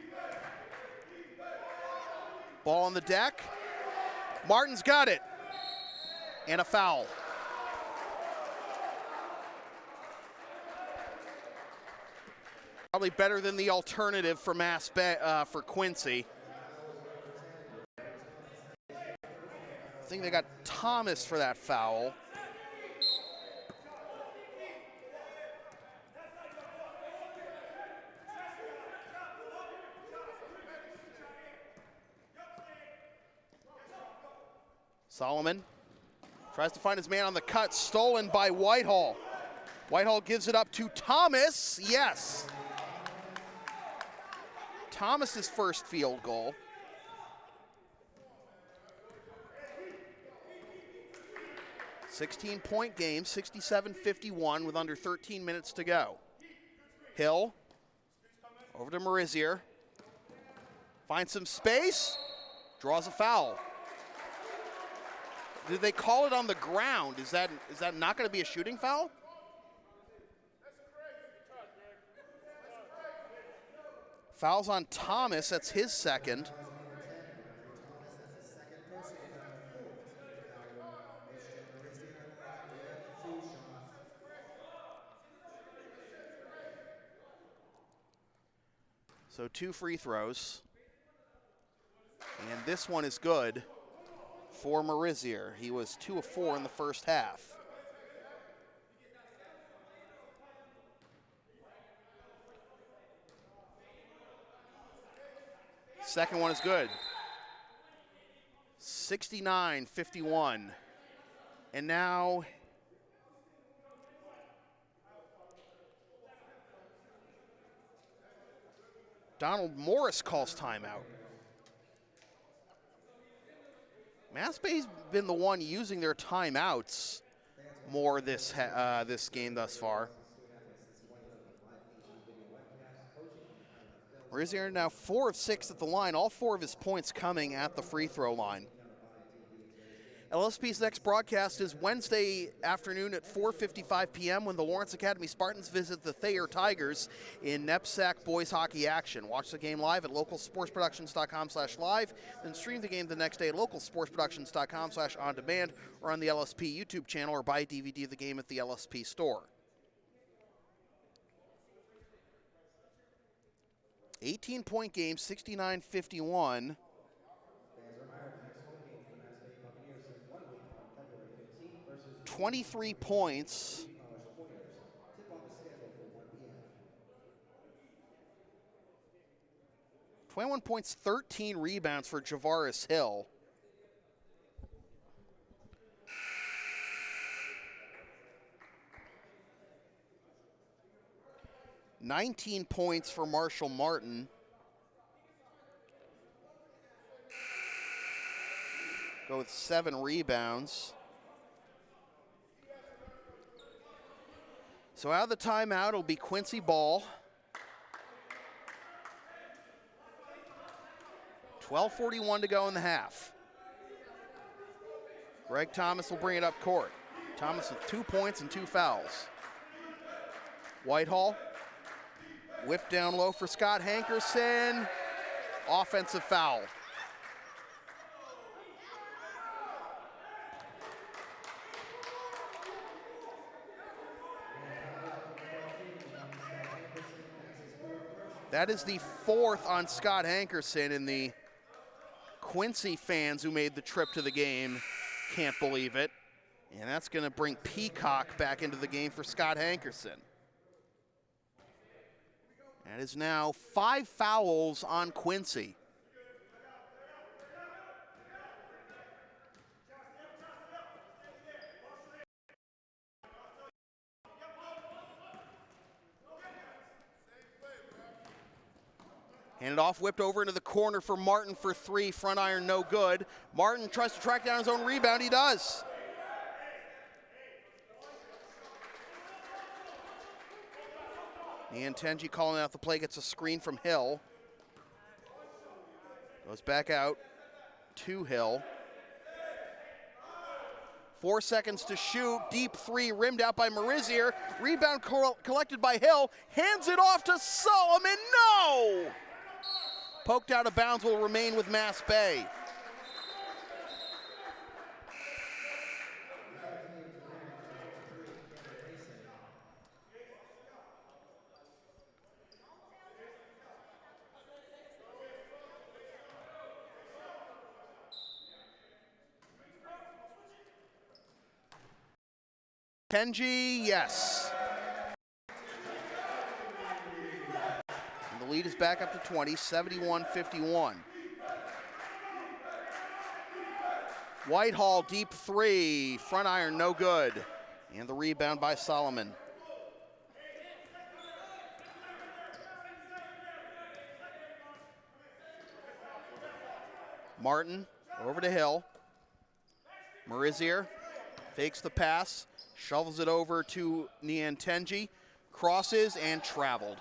Speaker 3: Ball on the deck. Martin's got it. And a foul. Probably better than the alternative for for Quincy. I think they got Thomas for that foul. Solomon tries to find his man on the cut, stolen by Whitehall. Whitehall gives it up to Thomas, yes. Thomas's first field goal. "16-point game, 67-51 with under 13 minutes to go. Hill over to Marizier. Finds some space, draws a foul. Did they call it on the ground? Is that not going to be a shooting foul? Foul's on Thomas, that's his second. So 2 free throws. And this one is good for Marizier. He was 2 of 4 in the first half. Second one is good. 69-51. And now Donald Morris calls timeout. Mass Bay's been the one using their timeouts more this game thus far. Marizier now 4 of 6 at the line, all 4 of his points coming at the free throw line. LSP's next broadcast is Wednesday afternoon at 4:55 p.m. when the Lawrence Academy Spartans visit the Thayer Tigers in NEPSAC boys hockey action. Watch the game live at localsportsproductions.com/live, then stream the game the next day at localsportsproductions.com/on-demand or on the LSP YouTube channel, or buy DVD of the game at the LSP store. 18-point game, 69-51. 23 points. $21 points, 13 rebounds for Javaris Hill. $19 points for Marshall Martin. Go with 7 rebounds. So out of the timeout, it'll be Quincy ball. 12:41 to go in the half. Greg Thomas will bring it up court. Thomas with 2 points and 2 fouls. Whitehall, whip down low for Scott Hankerson. Offensive foul. That is the 4th on Scott Hankerson, and the Quincy fans who made the trip to the game can't believe it. And that's going to bring Peacock back into the game for Scott Hankerson. That is now 5 fouls on Quincy. Handed off, whipped over into the corner for Martin for three. Front iron, no good. Martin tries to track down his own rebound. He does. Niantenji calling out the play, gets a screen from Hill. Goes back out to Hill. 4 seconds to shoot. Deep three, rimmed out by Marizier. Rebound collected by Hill. Hands it off to Solomon. No! Poked out of bounds, will remain with Mass Bay. Tenji, yes. And the lead is back up to 20, 71-51. Whitehall, deep three. Front iron, no good. And the rebound by Solomon. Martin, over to Hill. Marizier fakes the pass, shovels it over to Niantenji, crosses and traveled.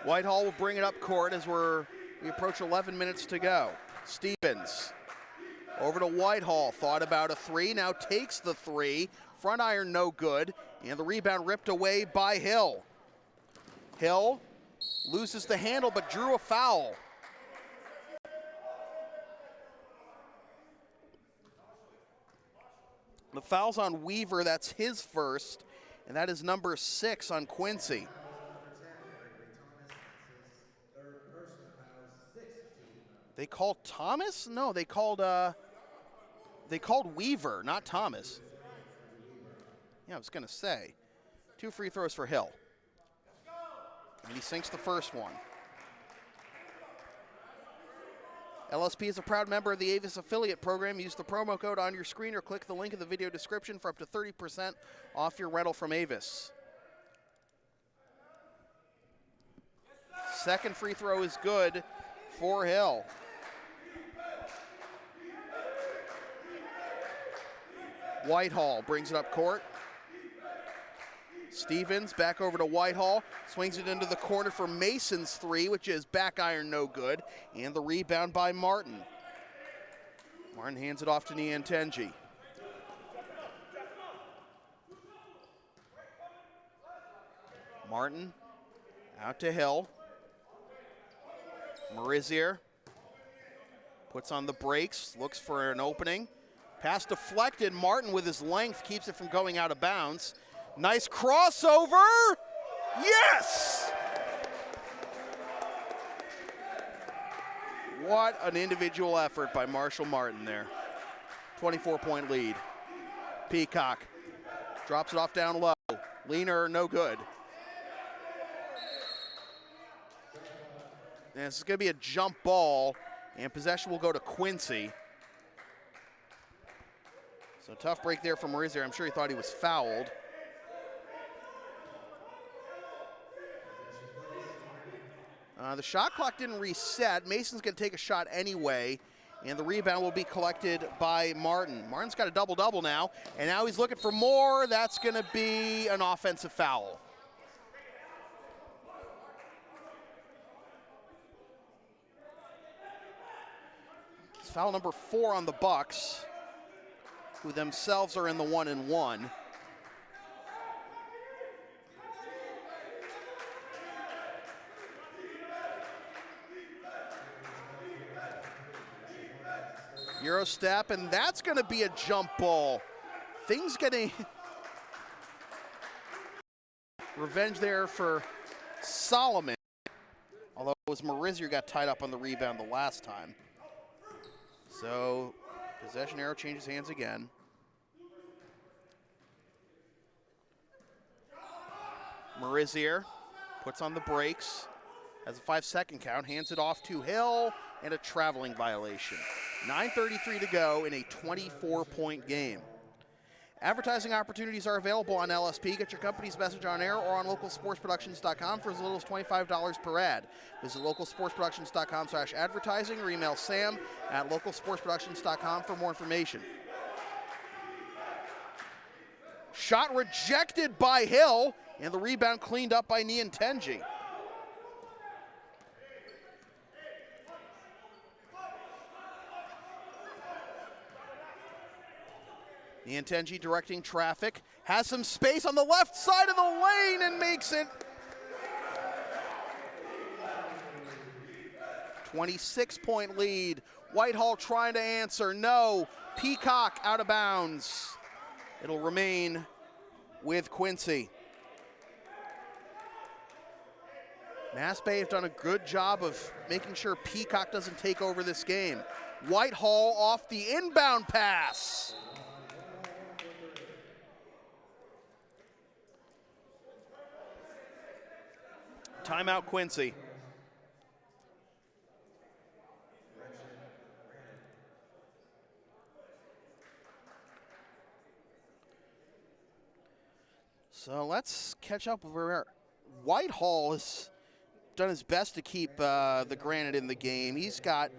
Speaker 3: Whitehall will bring it up court as we approach 11 minutes to go. Stevens over to Whitehall, thought about a three, now takes the three. Front iron, no good, and the rebound ripped away by Hill. Hill loses the handle, but drew a foul. The foul's on Weaver, that's his first, and that is number 6 on Quincy. They called Thomas? No, they called Weaver, not Thomas. Yeah, I was gonna say. 2 free throws for Hill. And he sinks the first one. LSP is a proud member of the Avis affiliate program. Use the promo code on your screen or click the link in the video description for up to 30% off your rental from Avis. Second free throw is good for Hill. Whitehall brings it up court. Stevens back over to Whitehall, swings it into the corner for Mason's three, which is back iron, no good, and the rebound by Martin. Martin hands it off to Niantenji. Martin out to Hill. Marizier puts on the brakes, looks for an opening. Pass deflected. Martin with his length keeps it from going out of bounds. Nice crossover. Yes! What an individual effort by Marshall Martin there. 24-point lead. Peacock drops it off down low. Leaner, no good. And this is going to be a jump ball, and possession will go to Quincy. So tough break there from Marizier. I'm sure he thought he was fouled. The shot clock didn't reset. Mason's going to take a shot anyway, and the rebound will be collected by Martin. Martin's got a double-double now, and now he's looking for more. That's going to be an offensive foul. It's foul number 4 on the Bucks, who themselves are in the 1-and-1. Euro step, and that's going to be a jump ball. Things getting revenge there for Solomon, although it was Marizier who got tied up on the rebound the last time. So possession arrow changes hands again. Marizier puts on the brakes, has a 5-second count, hands it off to Hill, and a traveling violation. 9:33 to go in a 24-point game. Advertising opportunities are available on LSP. Get your company's message on air or on localsportsproductions.com for as little as $25 per ad. Visit localsportsproductions.com/advertising or email Sam at localsportsproductions.com for more information. Shot rejected by Hill, and the rebound cleaned up by Niantenji. Niantenji directing traffic, has some space on the left side of the lane and makes it. 26-point lead. Whitehall trying to answer, no. Peacock out of bounds. It'll remain with Quincy. Mass Bay have done a good job of making sure Peacock doesn't take over this game. Whitehall off the inbound pass. Timeout, Quincy. So let's catch up with where Whitehall has done his best to keep the Granite in the game. He's got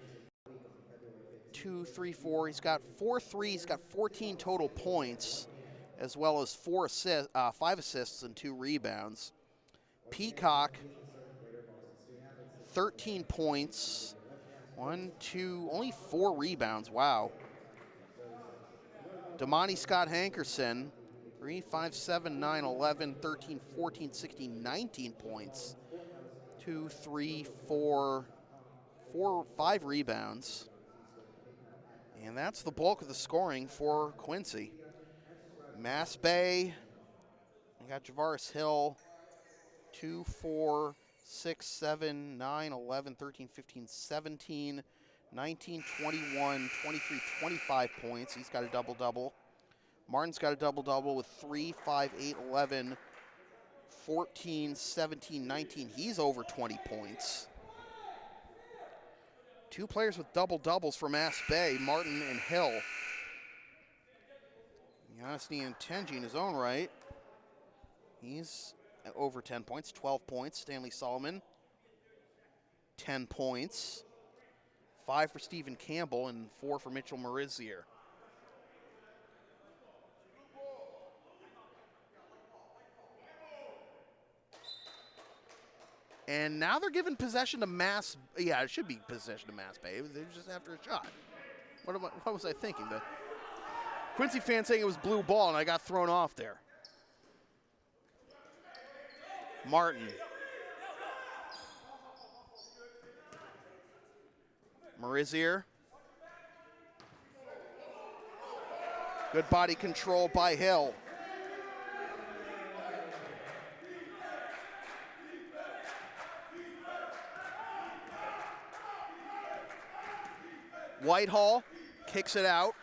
Speaker 3: 2, 3, 4. He's got 4 threes. He's got 14 total points, as well as 5 assists and 2 rebounds. Peacock, 13 points, 1, 2, only 4 rebounds. Wow. Damani Scott Hankerson, 3, 5, 7, 9, 11, 13, 14, 16, 19 points. 2, 3, 4, 5 rebounds. And that's the bulk of the scoring for Quincy. Mass Bay, we got Javaris Hill, 2, 4, 6, 7, 9, 11, 13, 15, 17, 19, 21, 23, 25 points. He's got a double-double. Martin's got a double-double with 3, 5, 8, 11, 14, 17, 19. He's over 20 points. 2 players with double-doubles for Mass Bay, Martin and Hill. Giannis Niantenji in his own right. He's at over 10 points, 12 points. Stanley Solomon, 10 points. 5 for Stephen Campbell and 4 for Mitchell Marizier. And now they're giving possession to Mass. Yeah, it should be possession to Mass Bay. They were just after a shot. What was I thinking? The Quincy fan saying it was blue ball, and I got thrown off there. Martin. Marizier. Good body control by Hill. Whitehall kicks it out.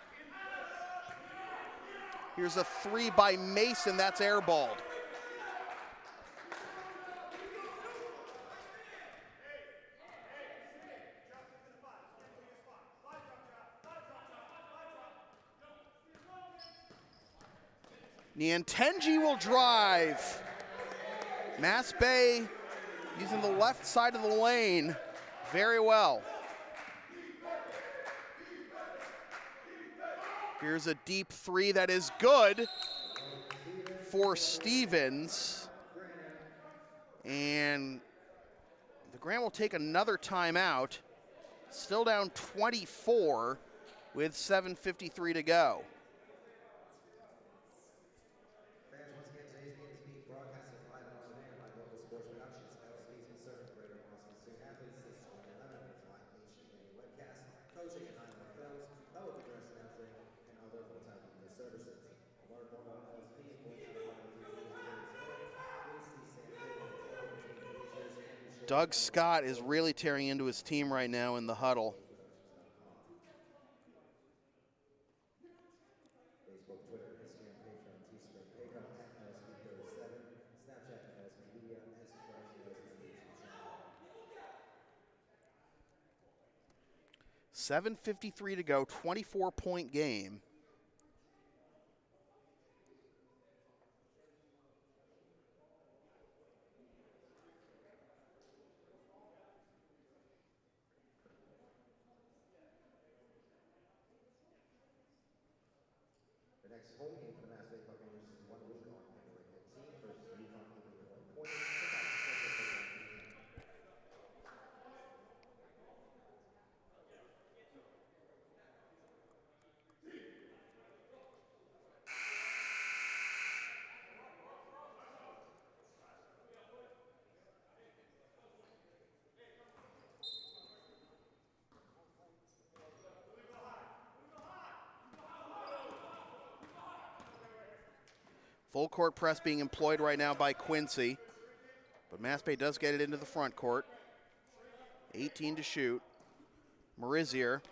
Speaker 3: Here's a 3 by Mason, that's airballed. Niantenji will drive. Mass Bay using the left side of the lane very well. Here's a deep 3 that is good for Stevens. And the Grant will take another timeout. Still down 24 with 7:53 to go. Doug Scott is really tearing into his team right now in the huddle. 7:53 to go, 24-point game.
Speaker 2: The next home game for the Mass Bay Buccaneers is 1 week on February 15th versus the Yukon Point.
Speaker 3: Full court press being employed right now by Quincy, but Mass Bay does get it into the front court. 18 to shoot. Marizier,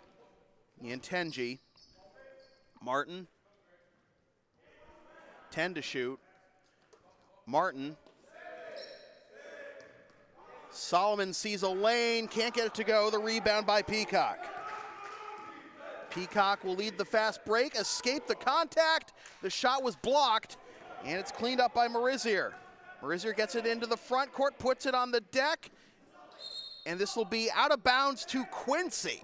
Speaker 3: Niantenji, Martin, 10 to shoot. Martin. Solomon sees a lane, can't get it to go. The rebound by Peacock. Peacock will lead the fast break, escape the contact. The shot was blocked, and it's cleaned up by Marizier. Marizier gets it into the front court, puts it on the deck, and this will be out of bounds to Quincy.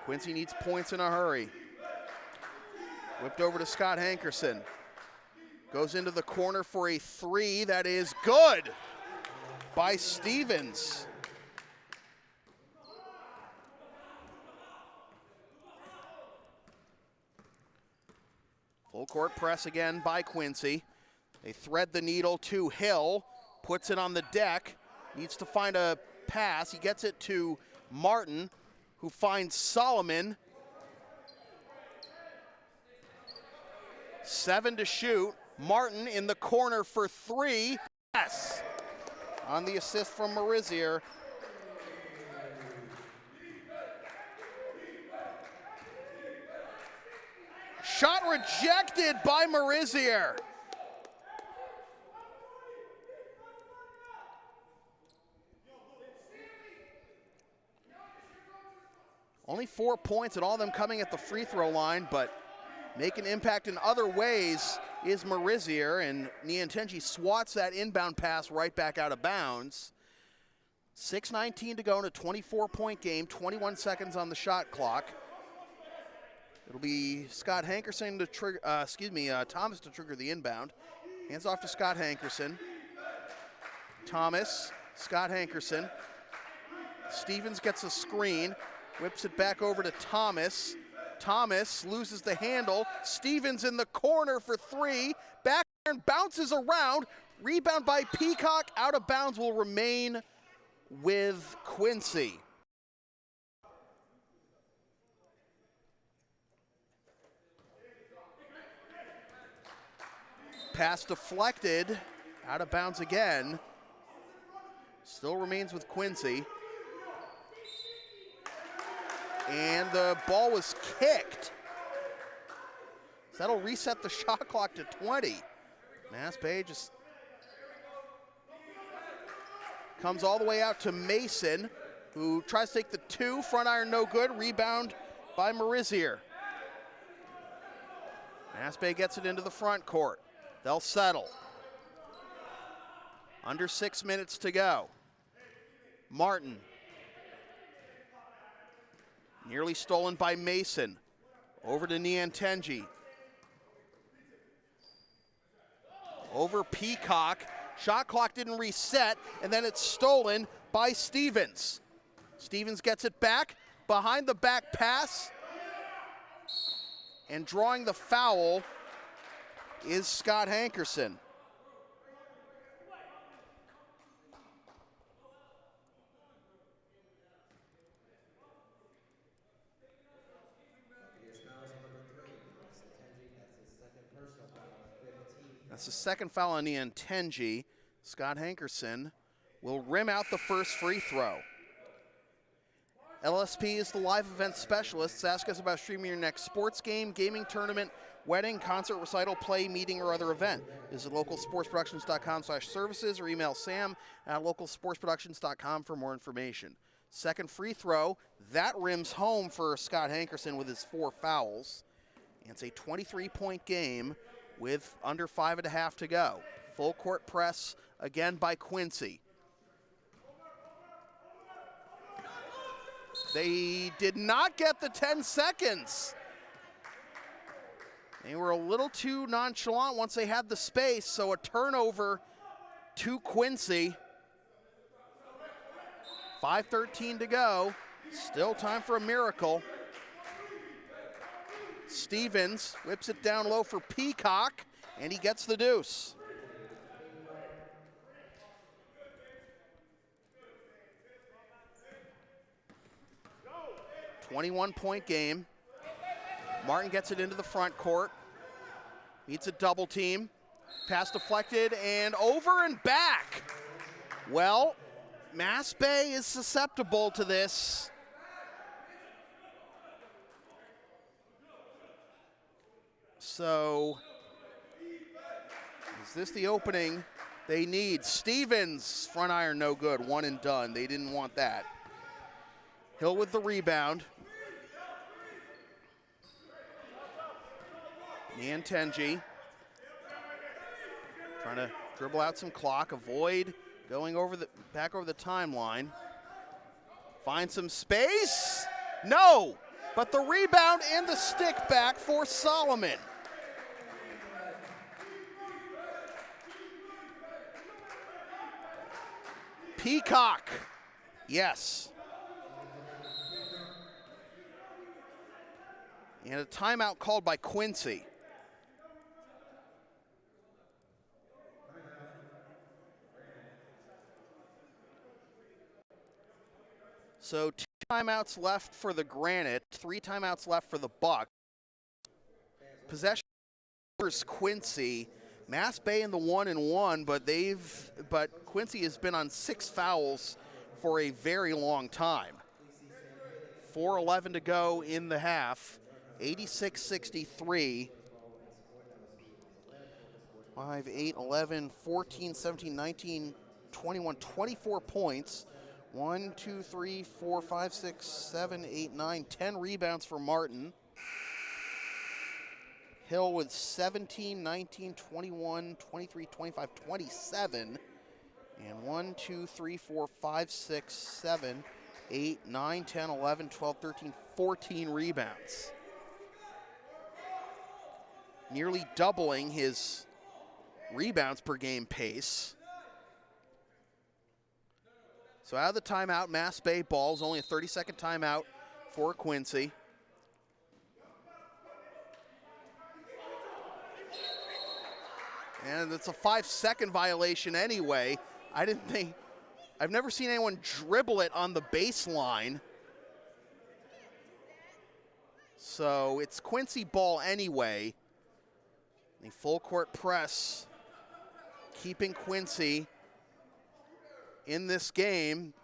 Speaker 3: Quincy needs points in a hurry. Whipped over to Scott Hankerson. Goes into the corner for a three. That is good by Stevens. Full court press again by Quincy. They thread the needle to Hill. Puts it on the deck. Needs to find a pass. He gets it to Martin, who finds Solomon. 7 to shoot. Martin in the corner for three. Yes! On the assist from Marizier. Shot rejected by Marizier. Only 4 points, and all of them coming at the free throw line, but making impact in other ways is Marizier, and Niantenji swats that inbound pass right back out of bounds. 6:19 to go in a 24-point game, 21 seconds on the shot clock. It'll be Scott Hankerson to trigger, Thomas to trigger the inbound. Hands off to Scott Hankerson. Thomas, Scott Hankerson. Stevens gets a screen, whips it back over to Thomas. Thomas loses the handle. Stevens in the corner for three. Back and bounces around. Rebound by Peacock. Out of bounds will remain with Quincy. Pass deflected. Out of bounds again. Still remains with Quincy. And the ball was kicked. So that'll reset the shot clock to 20. Mass Bay just comes all the way out to Mason, who tries to take the two. Front iron no good. Rebound by Marizier. Mass Bay gets it into the front court. They'll settle. Under 6 minutes to go. Martin. Nearly stolen by Mason. Over to Niantenji. Over Peacock. Shot clock didn't reset, and then it's stolen by Stevens. Stevens gets it back. Behind the back pass. And drawing the foul is Scott Hankerson. That's the second foul on Niantenji. Scott Hankerson will rim out the first free throw. LSP is the live event specialist. Ask us about streaming your next sports game, gaming tournament, wedding, concert, recital, play, meeting, or other event. Visit localsportsproductions.com/services or email sam@localsportsproductions.com for more information. Second free throw, that rims home for Scott Hankerson with his 4 fouls. And it's a 23-point game with under 5.5 to go. Full court press again by Quincy. They did not get the 10 seconds. They were a little too nonchalant once they had the space, so a turnover to Quincy. 5:13 to go. Still time for a miracle. Stevens whips it down low for Peacock, and he gets the deuce. $21-point game. Martin gets it into the front court. Meets a double team. Pass deflected and over and back. Well, Mass Bay is susceptible to this. So, is this the opening they need? Stevens, front iron, no good. One and done. They didn't want that. Hill with the rebound. Niantenji trying to dribble out some clock, avoid going back over the timeline. Find some space. No, but the rebound and the stick back for Solomon. Peacock, yes. And a timeout called by Quincy. So 2 timeouts left for the Granite, 3 timeouts left for the Bucks. Possession is Quincy. Mass Bay in the 1-1, but Quincy has been on 6 fouls for a very long time. 4:11 to go in the half. 86-63. 5, 8, 11, 14, 17, 19, 21, 24 points. 1, 2, 3, 4, 5, 6, 7, 8, 9, 10 rebounds for Martin. Hill with 17, 19, 21, 23, 25, 27. And 1, 2, 3, 4, 5, 6, 7, 8, 9, 10, 11, 12, 13, 14 rebounds. Nearly doubling his rebounds per game pace. So out of the timeout, Mass Bay balls, only a 30-second timeout for Quincy. And it's a 5-second violation anyway. I've never seen anyone dribble it on the baseline. So it's Quincy ball anyway. A full court press, keeping Quincy in this game.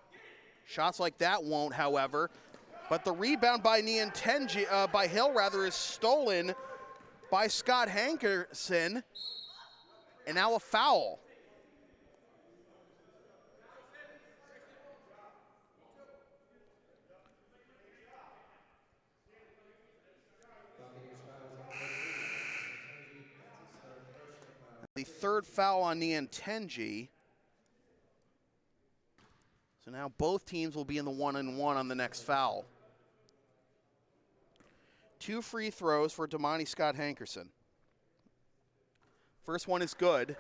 Speaker 3: Shots like that won't, however. But the rebound by by Hill is stolen by Scott Hankerson. And now a foul. The third foul on Niantenji. So now both teams will be in the 1-1 on the next foul. 2 free throws for Damani Scott Hankerson. First one is good.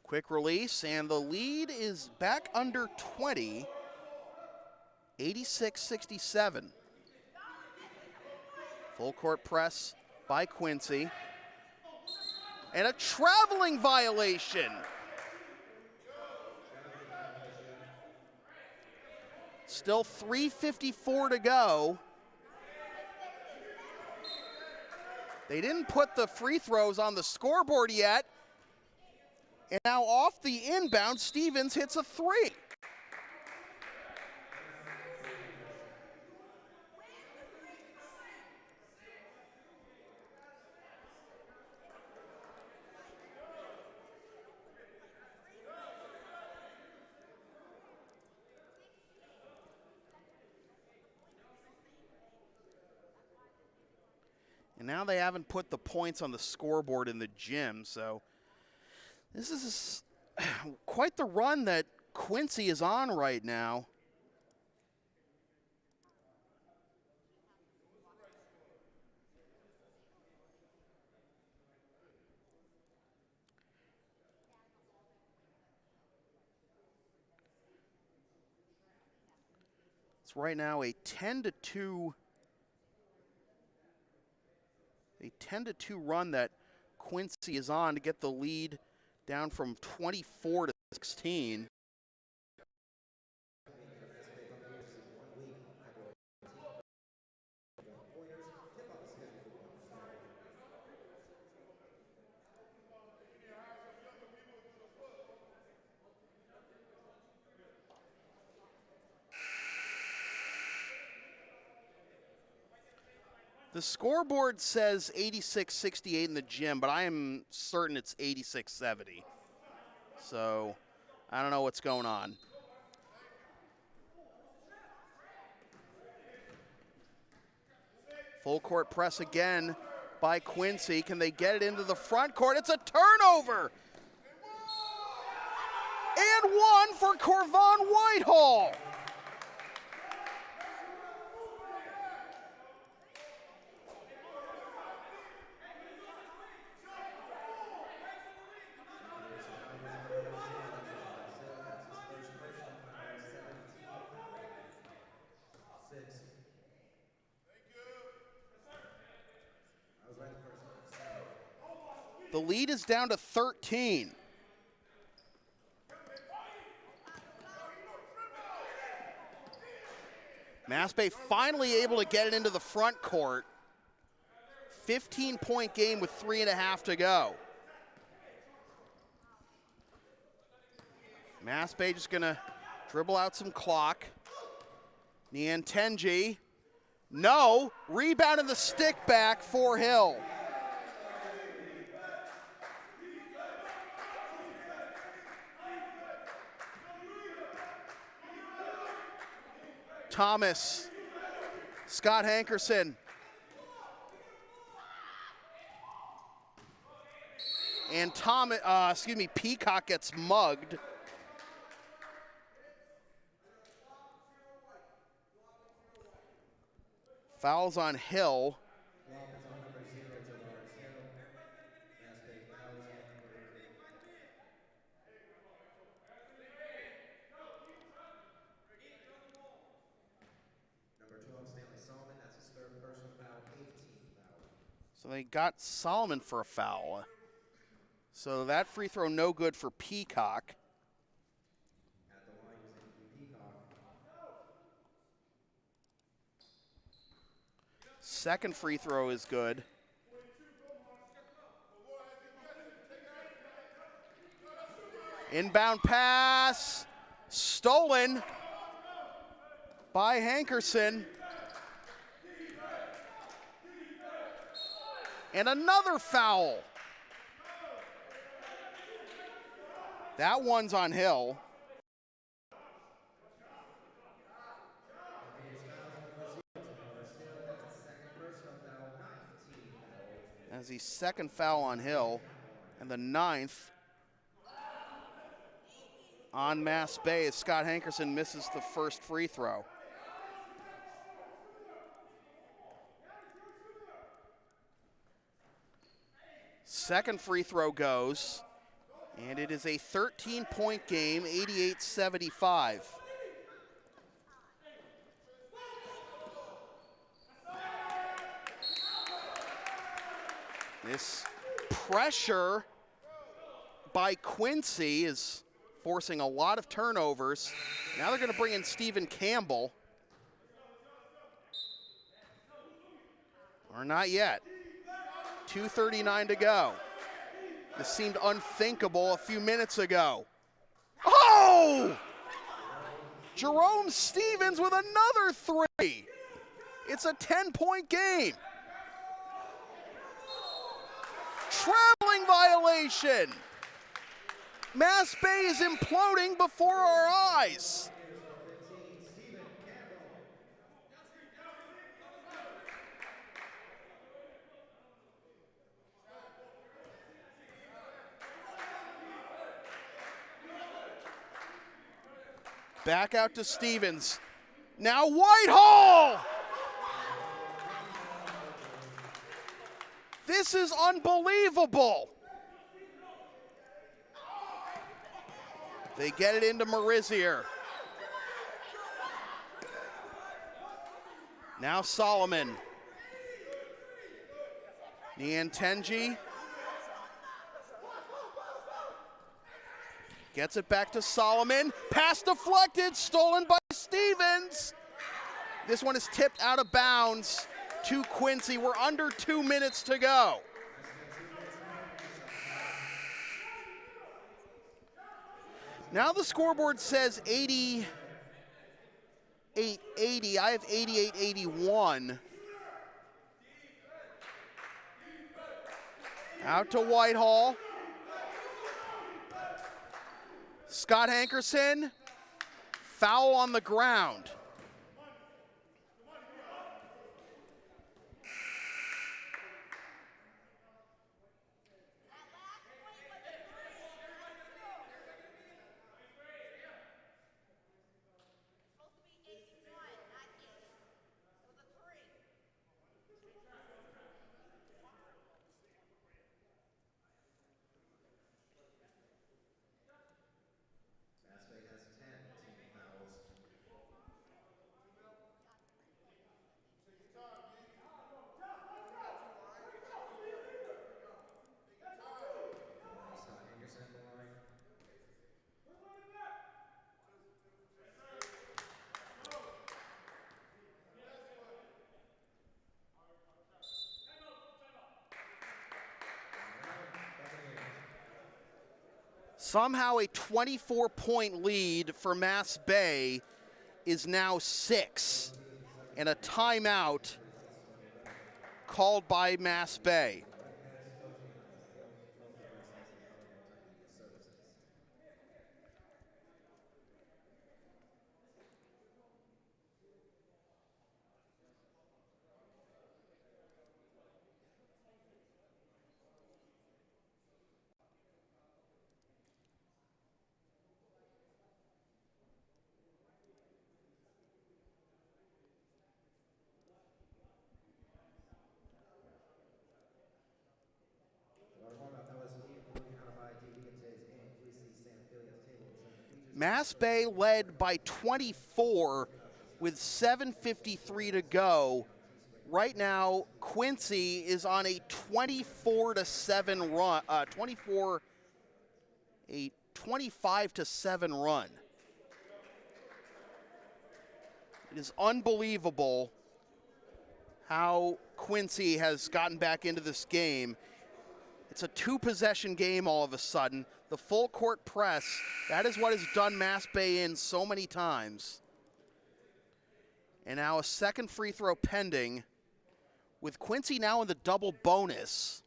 Speaker 3: Quick release, and the lead is back under 20, 86-67. Full court press by Quincy. And a traveling violation. Still 3:54 to go. They didn't put the free throws on the scoreboard yet. And now off the inbound, Stevens hits a three. And now they haven't put the points on the scoreboard in the gym, so this is quite the run that Quincy is on right now. It's right now a 10-2 run that Quincy is on to get the lead down from 24 to 16. The scoreboard says 86-68 in the gym, but I am certain it's 86-70. So I don't know what's going on. Full court press again by Quincy. Can they get it into the front court? It's a turnover. And one for Corvon Whitehall. The lead is down to 13. Mass Bay finally able to get it into the front court. 15-point game with 3.5 to go. Mass Bay just gonna dribble out some clock. Niantenji, no, rebound in the stick back for Hill. Thomas, Scott Hankerson. And Peacock gets mugged. Fouls on Hill. So they got Solomon for a foul. So that free throw no good for Peacock. Second free throw is good. Inbound pass, stolen by Hankerson. And another foul. That one's on Hill. That's the second foul on Hill, and the 9th on Mass Bay as Scott Hankerson misses the first free throw. Second free throw goes, and it is a 13-point game, 88-75. This pressure by Quincy is forcing a lot of turnovers. Now they're going to bring in Stephen Campbell. Or not yet. 2:39 to go. This seemed unthinkable a few minutes ago. Oh! Jerome Stevens with another three. It's a 10-point game. Traveling violation. Mass Bay is imploding before our eyes. Back out to Stevens. Now Whitehall! This is unbelievable. They get it into Marizier. Now Solomon. Niantenji. Gets it back to Solomon. Pass deflected, stolen by Stevens. This one is tipped out of bounds to Quincy. We're under 2 minutes to go. Now the scoreboard says 88-80. I have 88-81. Out to Whitehall. Scott Hankerson, foul on the ground. Somehow a 24-point lead for Mass Bay is now 6, and a timeout called by Mass Bay. Mass Bay led by 24 with 7:53 to go. Right now, Quincy is on a 24-7 run, a 25-7 run. It is unbelievable how Quincy has gotten back into this game. It's a 2-possession game all of a sudden. The full court press, that is what has done Mass Bay in so many times. And now a second free throw pending, with Quincy now in the double bonus.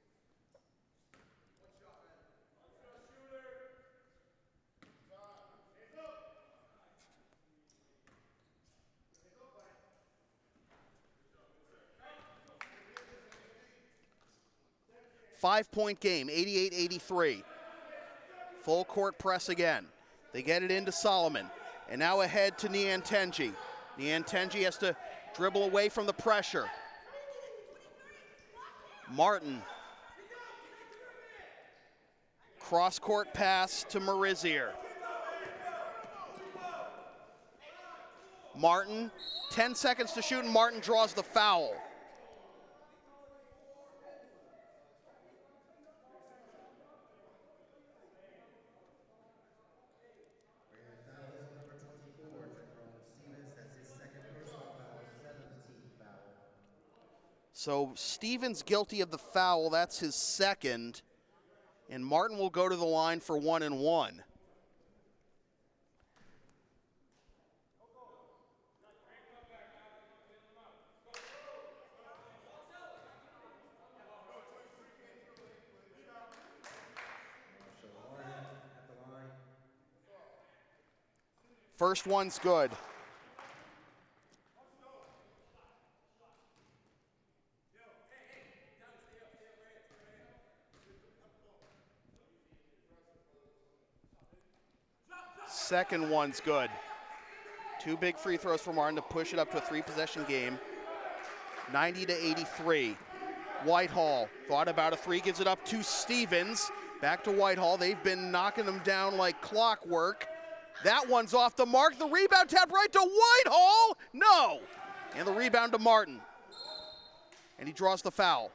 Speaker 3: Five-point game, 88-83. Full court press again. They get it into Solomon. And now ahead to Niantenji. Niantenji has to dribble away from the pressure. Martin. Cross-court pass to Marizier. Martin, 10 seconds to shoot, and Martin draws the foul. So Stevens guilty of the foul, that's his second. And Martin will go to the line for 1 and 1. First one's good. Second one's good. 2 big free throws for Martin to push it up to a 3-possession game. 90-83. Whitehall thought about a 3, gives it up to Stevens. Back to Whitehall. They've been knocking them down like clockwork. That one's off the mark. The rebound tapped right to Whitehall. No. And the rebound to Martin. And he draws the foul.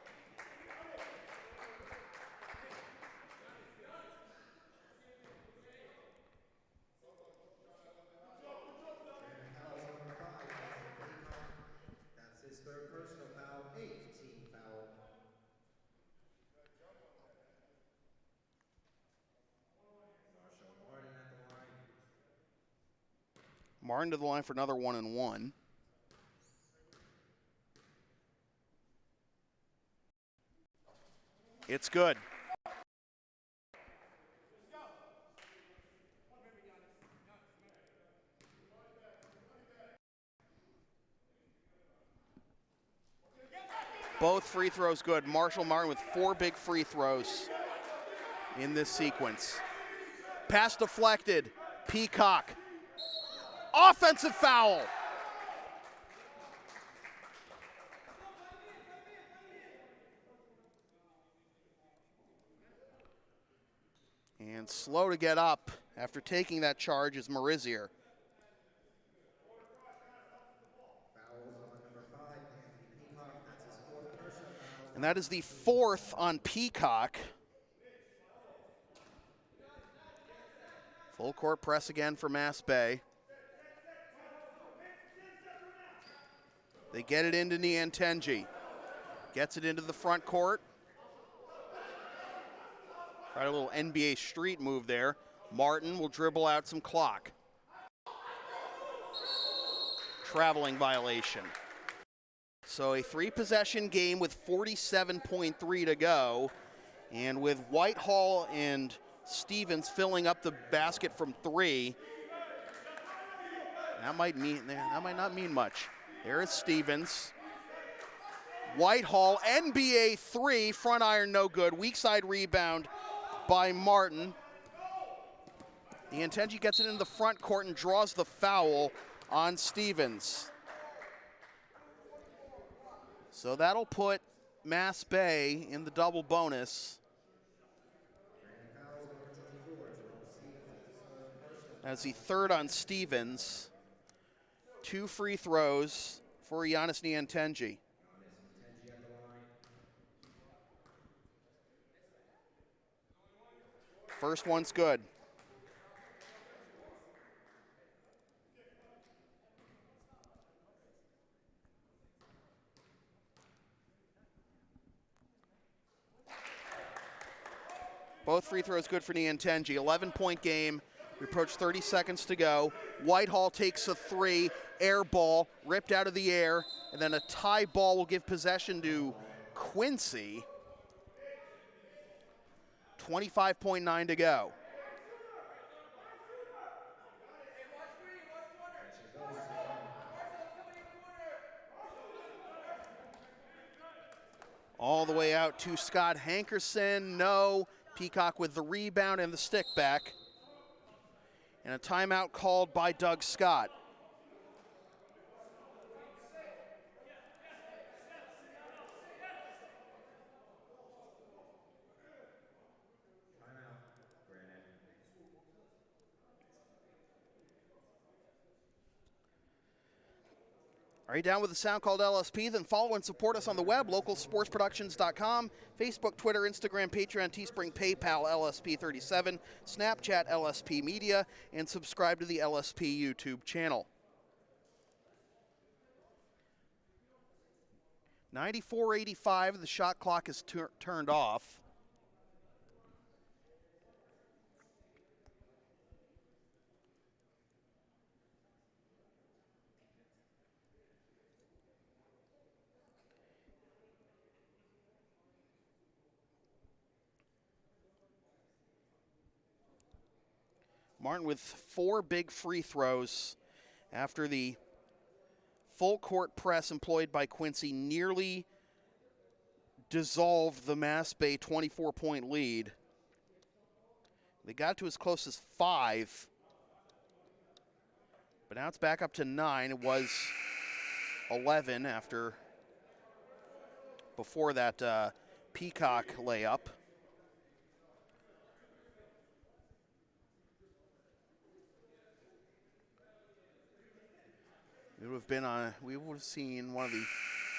Speaker 2: That's his 3rd personal foul, 8th team foul. Martin at the line.
Speaker 3: Martin to the line for another 1 and 1. It's good. Both free throws good. Marshall Martin with 4 big free throws in this sequence. Pass deflected. Peacock. Offensive foul. And slow to get up after taking that charge is Marizier. And that is the 4th on Peacock. Full court press again for Mass Bay. They get it into Niantenji. Gets it into the front court. Tried a little NBA street move there. Martin will dribble out some clock. Traveling violation. So a 3-possession game with 47.3 to go. And with Whitehall and Stevens filling up the basket from 3, that might not mean much. There is Stevens. Whitehall, NBA 3, front iron no good. Weak side rebound by Martin. Niantenji gets it into the front court and draws the foul on Stevens. So that'll put Mass Bay in the double bonus. That's the 3rd on Stevens. 2 free throws for Giannis Niantenji. First one's good. Both free throws good for Niantenji. 11-point game. We approach 30 seconds to go. Whitehall takes a 3, air ball, ripped out of the air, and then a tie ball will give possession to Quincy. 25.9 to go. All the way out to Scott Hankerson. No. Peacock with the rebound and the stick back. And a timeout called by Doug Scott. Are you down with the sound called LSP? Then follow and support us on the web, localsportsproductions.com, Facebook, Twitter, Instagram, Patreon, Teespring, PayPal, LSP37, Snapchat, LSP Media, and subscribe to the LSP YouTube channel. 94-85, the shot clock is turned off. Martin with 4 big free throws after the full court press employed by Quincy nearly dissolved the Mass Bay 24-point lead. They got to as close as 5, but now it's back up to 9. It was 11 before that Peacock layup. We would have seen one of the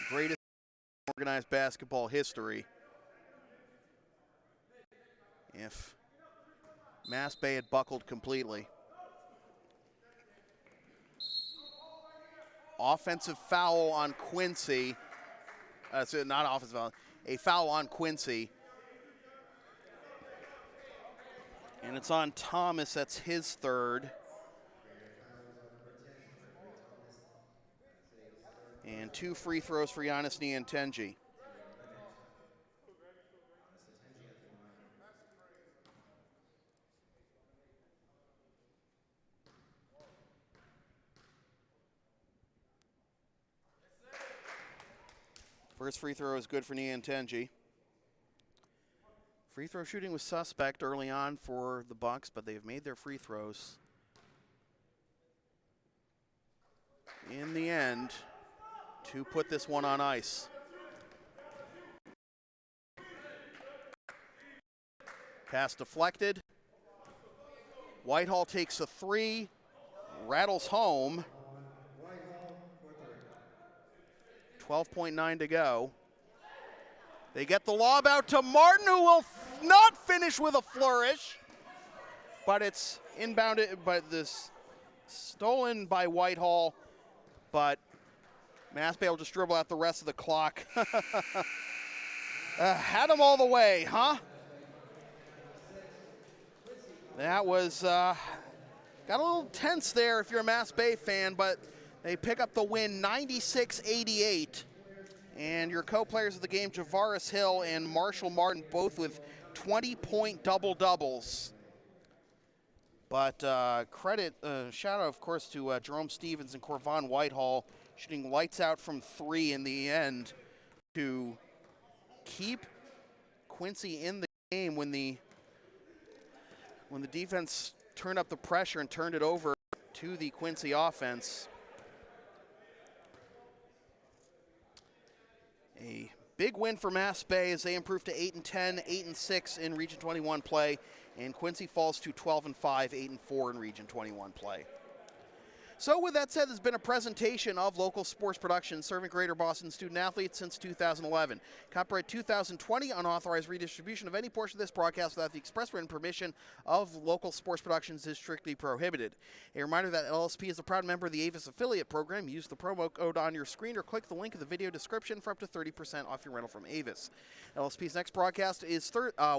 Speaker 3: greatest organized basketball history if Mass Bay had buckled completely. Offensive foul on Quincy. Not offensive foul, a foul on Quincy. And it's on Thomas, that's his 3rd. And 2 free throws for Giannis Niantenji. First free throw is good for Niantenji. Free throw shooting was suspect early on for the Bucks, but they've made their free throws. In the end, to put this one on ice. Pass deflected. Whitehall takes a 3, rattles home. 12.9 to go. They get the lob out to Martin, who will not finish with a flourish, but it's inbounded, but this stolen by Whitehall, but Mass Bay will just dribble out the rest of the clock. Had them all the way, huh? That was, got a little tense there if you're a Mass Bay fan, but they pick up the win 96-88. And your co-players of the game, Javaris Hill and Marshall Martin, both with 20-point double-doubles. But shout out, of course, to Jerome Stevens and Corvon Whitehall, shooting lights out from 3 in the end to keep Quincy in the game when the defense turned up the pressure and turned it over to the Quincy offense. A big win for Mass Bay as they improve to 8-10, 8-6 in Region 21 play, and Quincy falls to 12-5, 8-4 in Region 21 play. So with that said, there's been a presentation of local sports production serving Greater Boston student athletes since 2011. Copyright 2020, unauthorized redistribution of any portion of this broadcast without the express written permission of local sports productions is strictly prohibited. A reminder that LSP is a proud member of the Avis affiliate program. Use the promo code on your screen or click the link in the video description for up to 30% off your rental from Avis. LSP's next broadcast is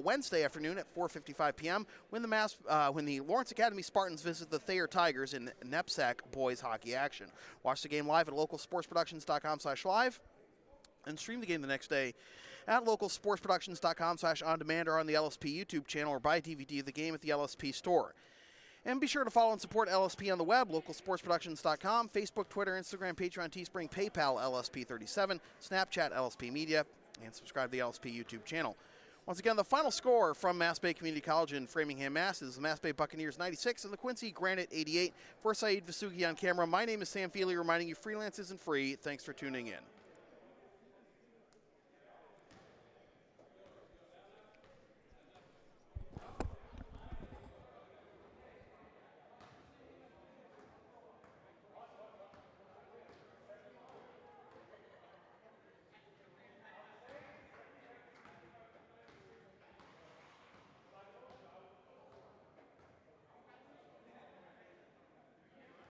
Speaker 3: Wednesday afternoon at 4:55 p.m. when the Lawrence Academy Spartans visit the Thayer Tigers in NEPSAC boys hockey action. Watch the game live at localsportsproductions.com/live and stream the game the next day at localsportsproductions.com/on-demand or on the LSP YouTube channel, or buy a DVD of the game at the LSP store. And be sure to follow and support LSP on the web, localsportsproductions.com, Facebook, Twitter, Instagram, Patreon, Teespring, PayPal, LSP37, Snapchat, LSP Media, and subscribe to the LSP YouTube channel. Once again, the final score from Mass Bay Community College in Framingham, Mass. is the Mass Bay Buccaneers 96 and the Quincy Granite 88. For Saeed Vasugi on camera, my name is Sam Feely, reminding you freelance isn't free. Thanks for tuning in.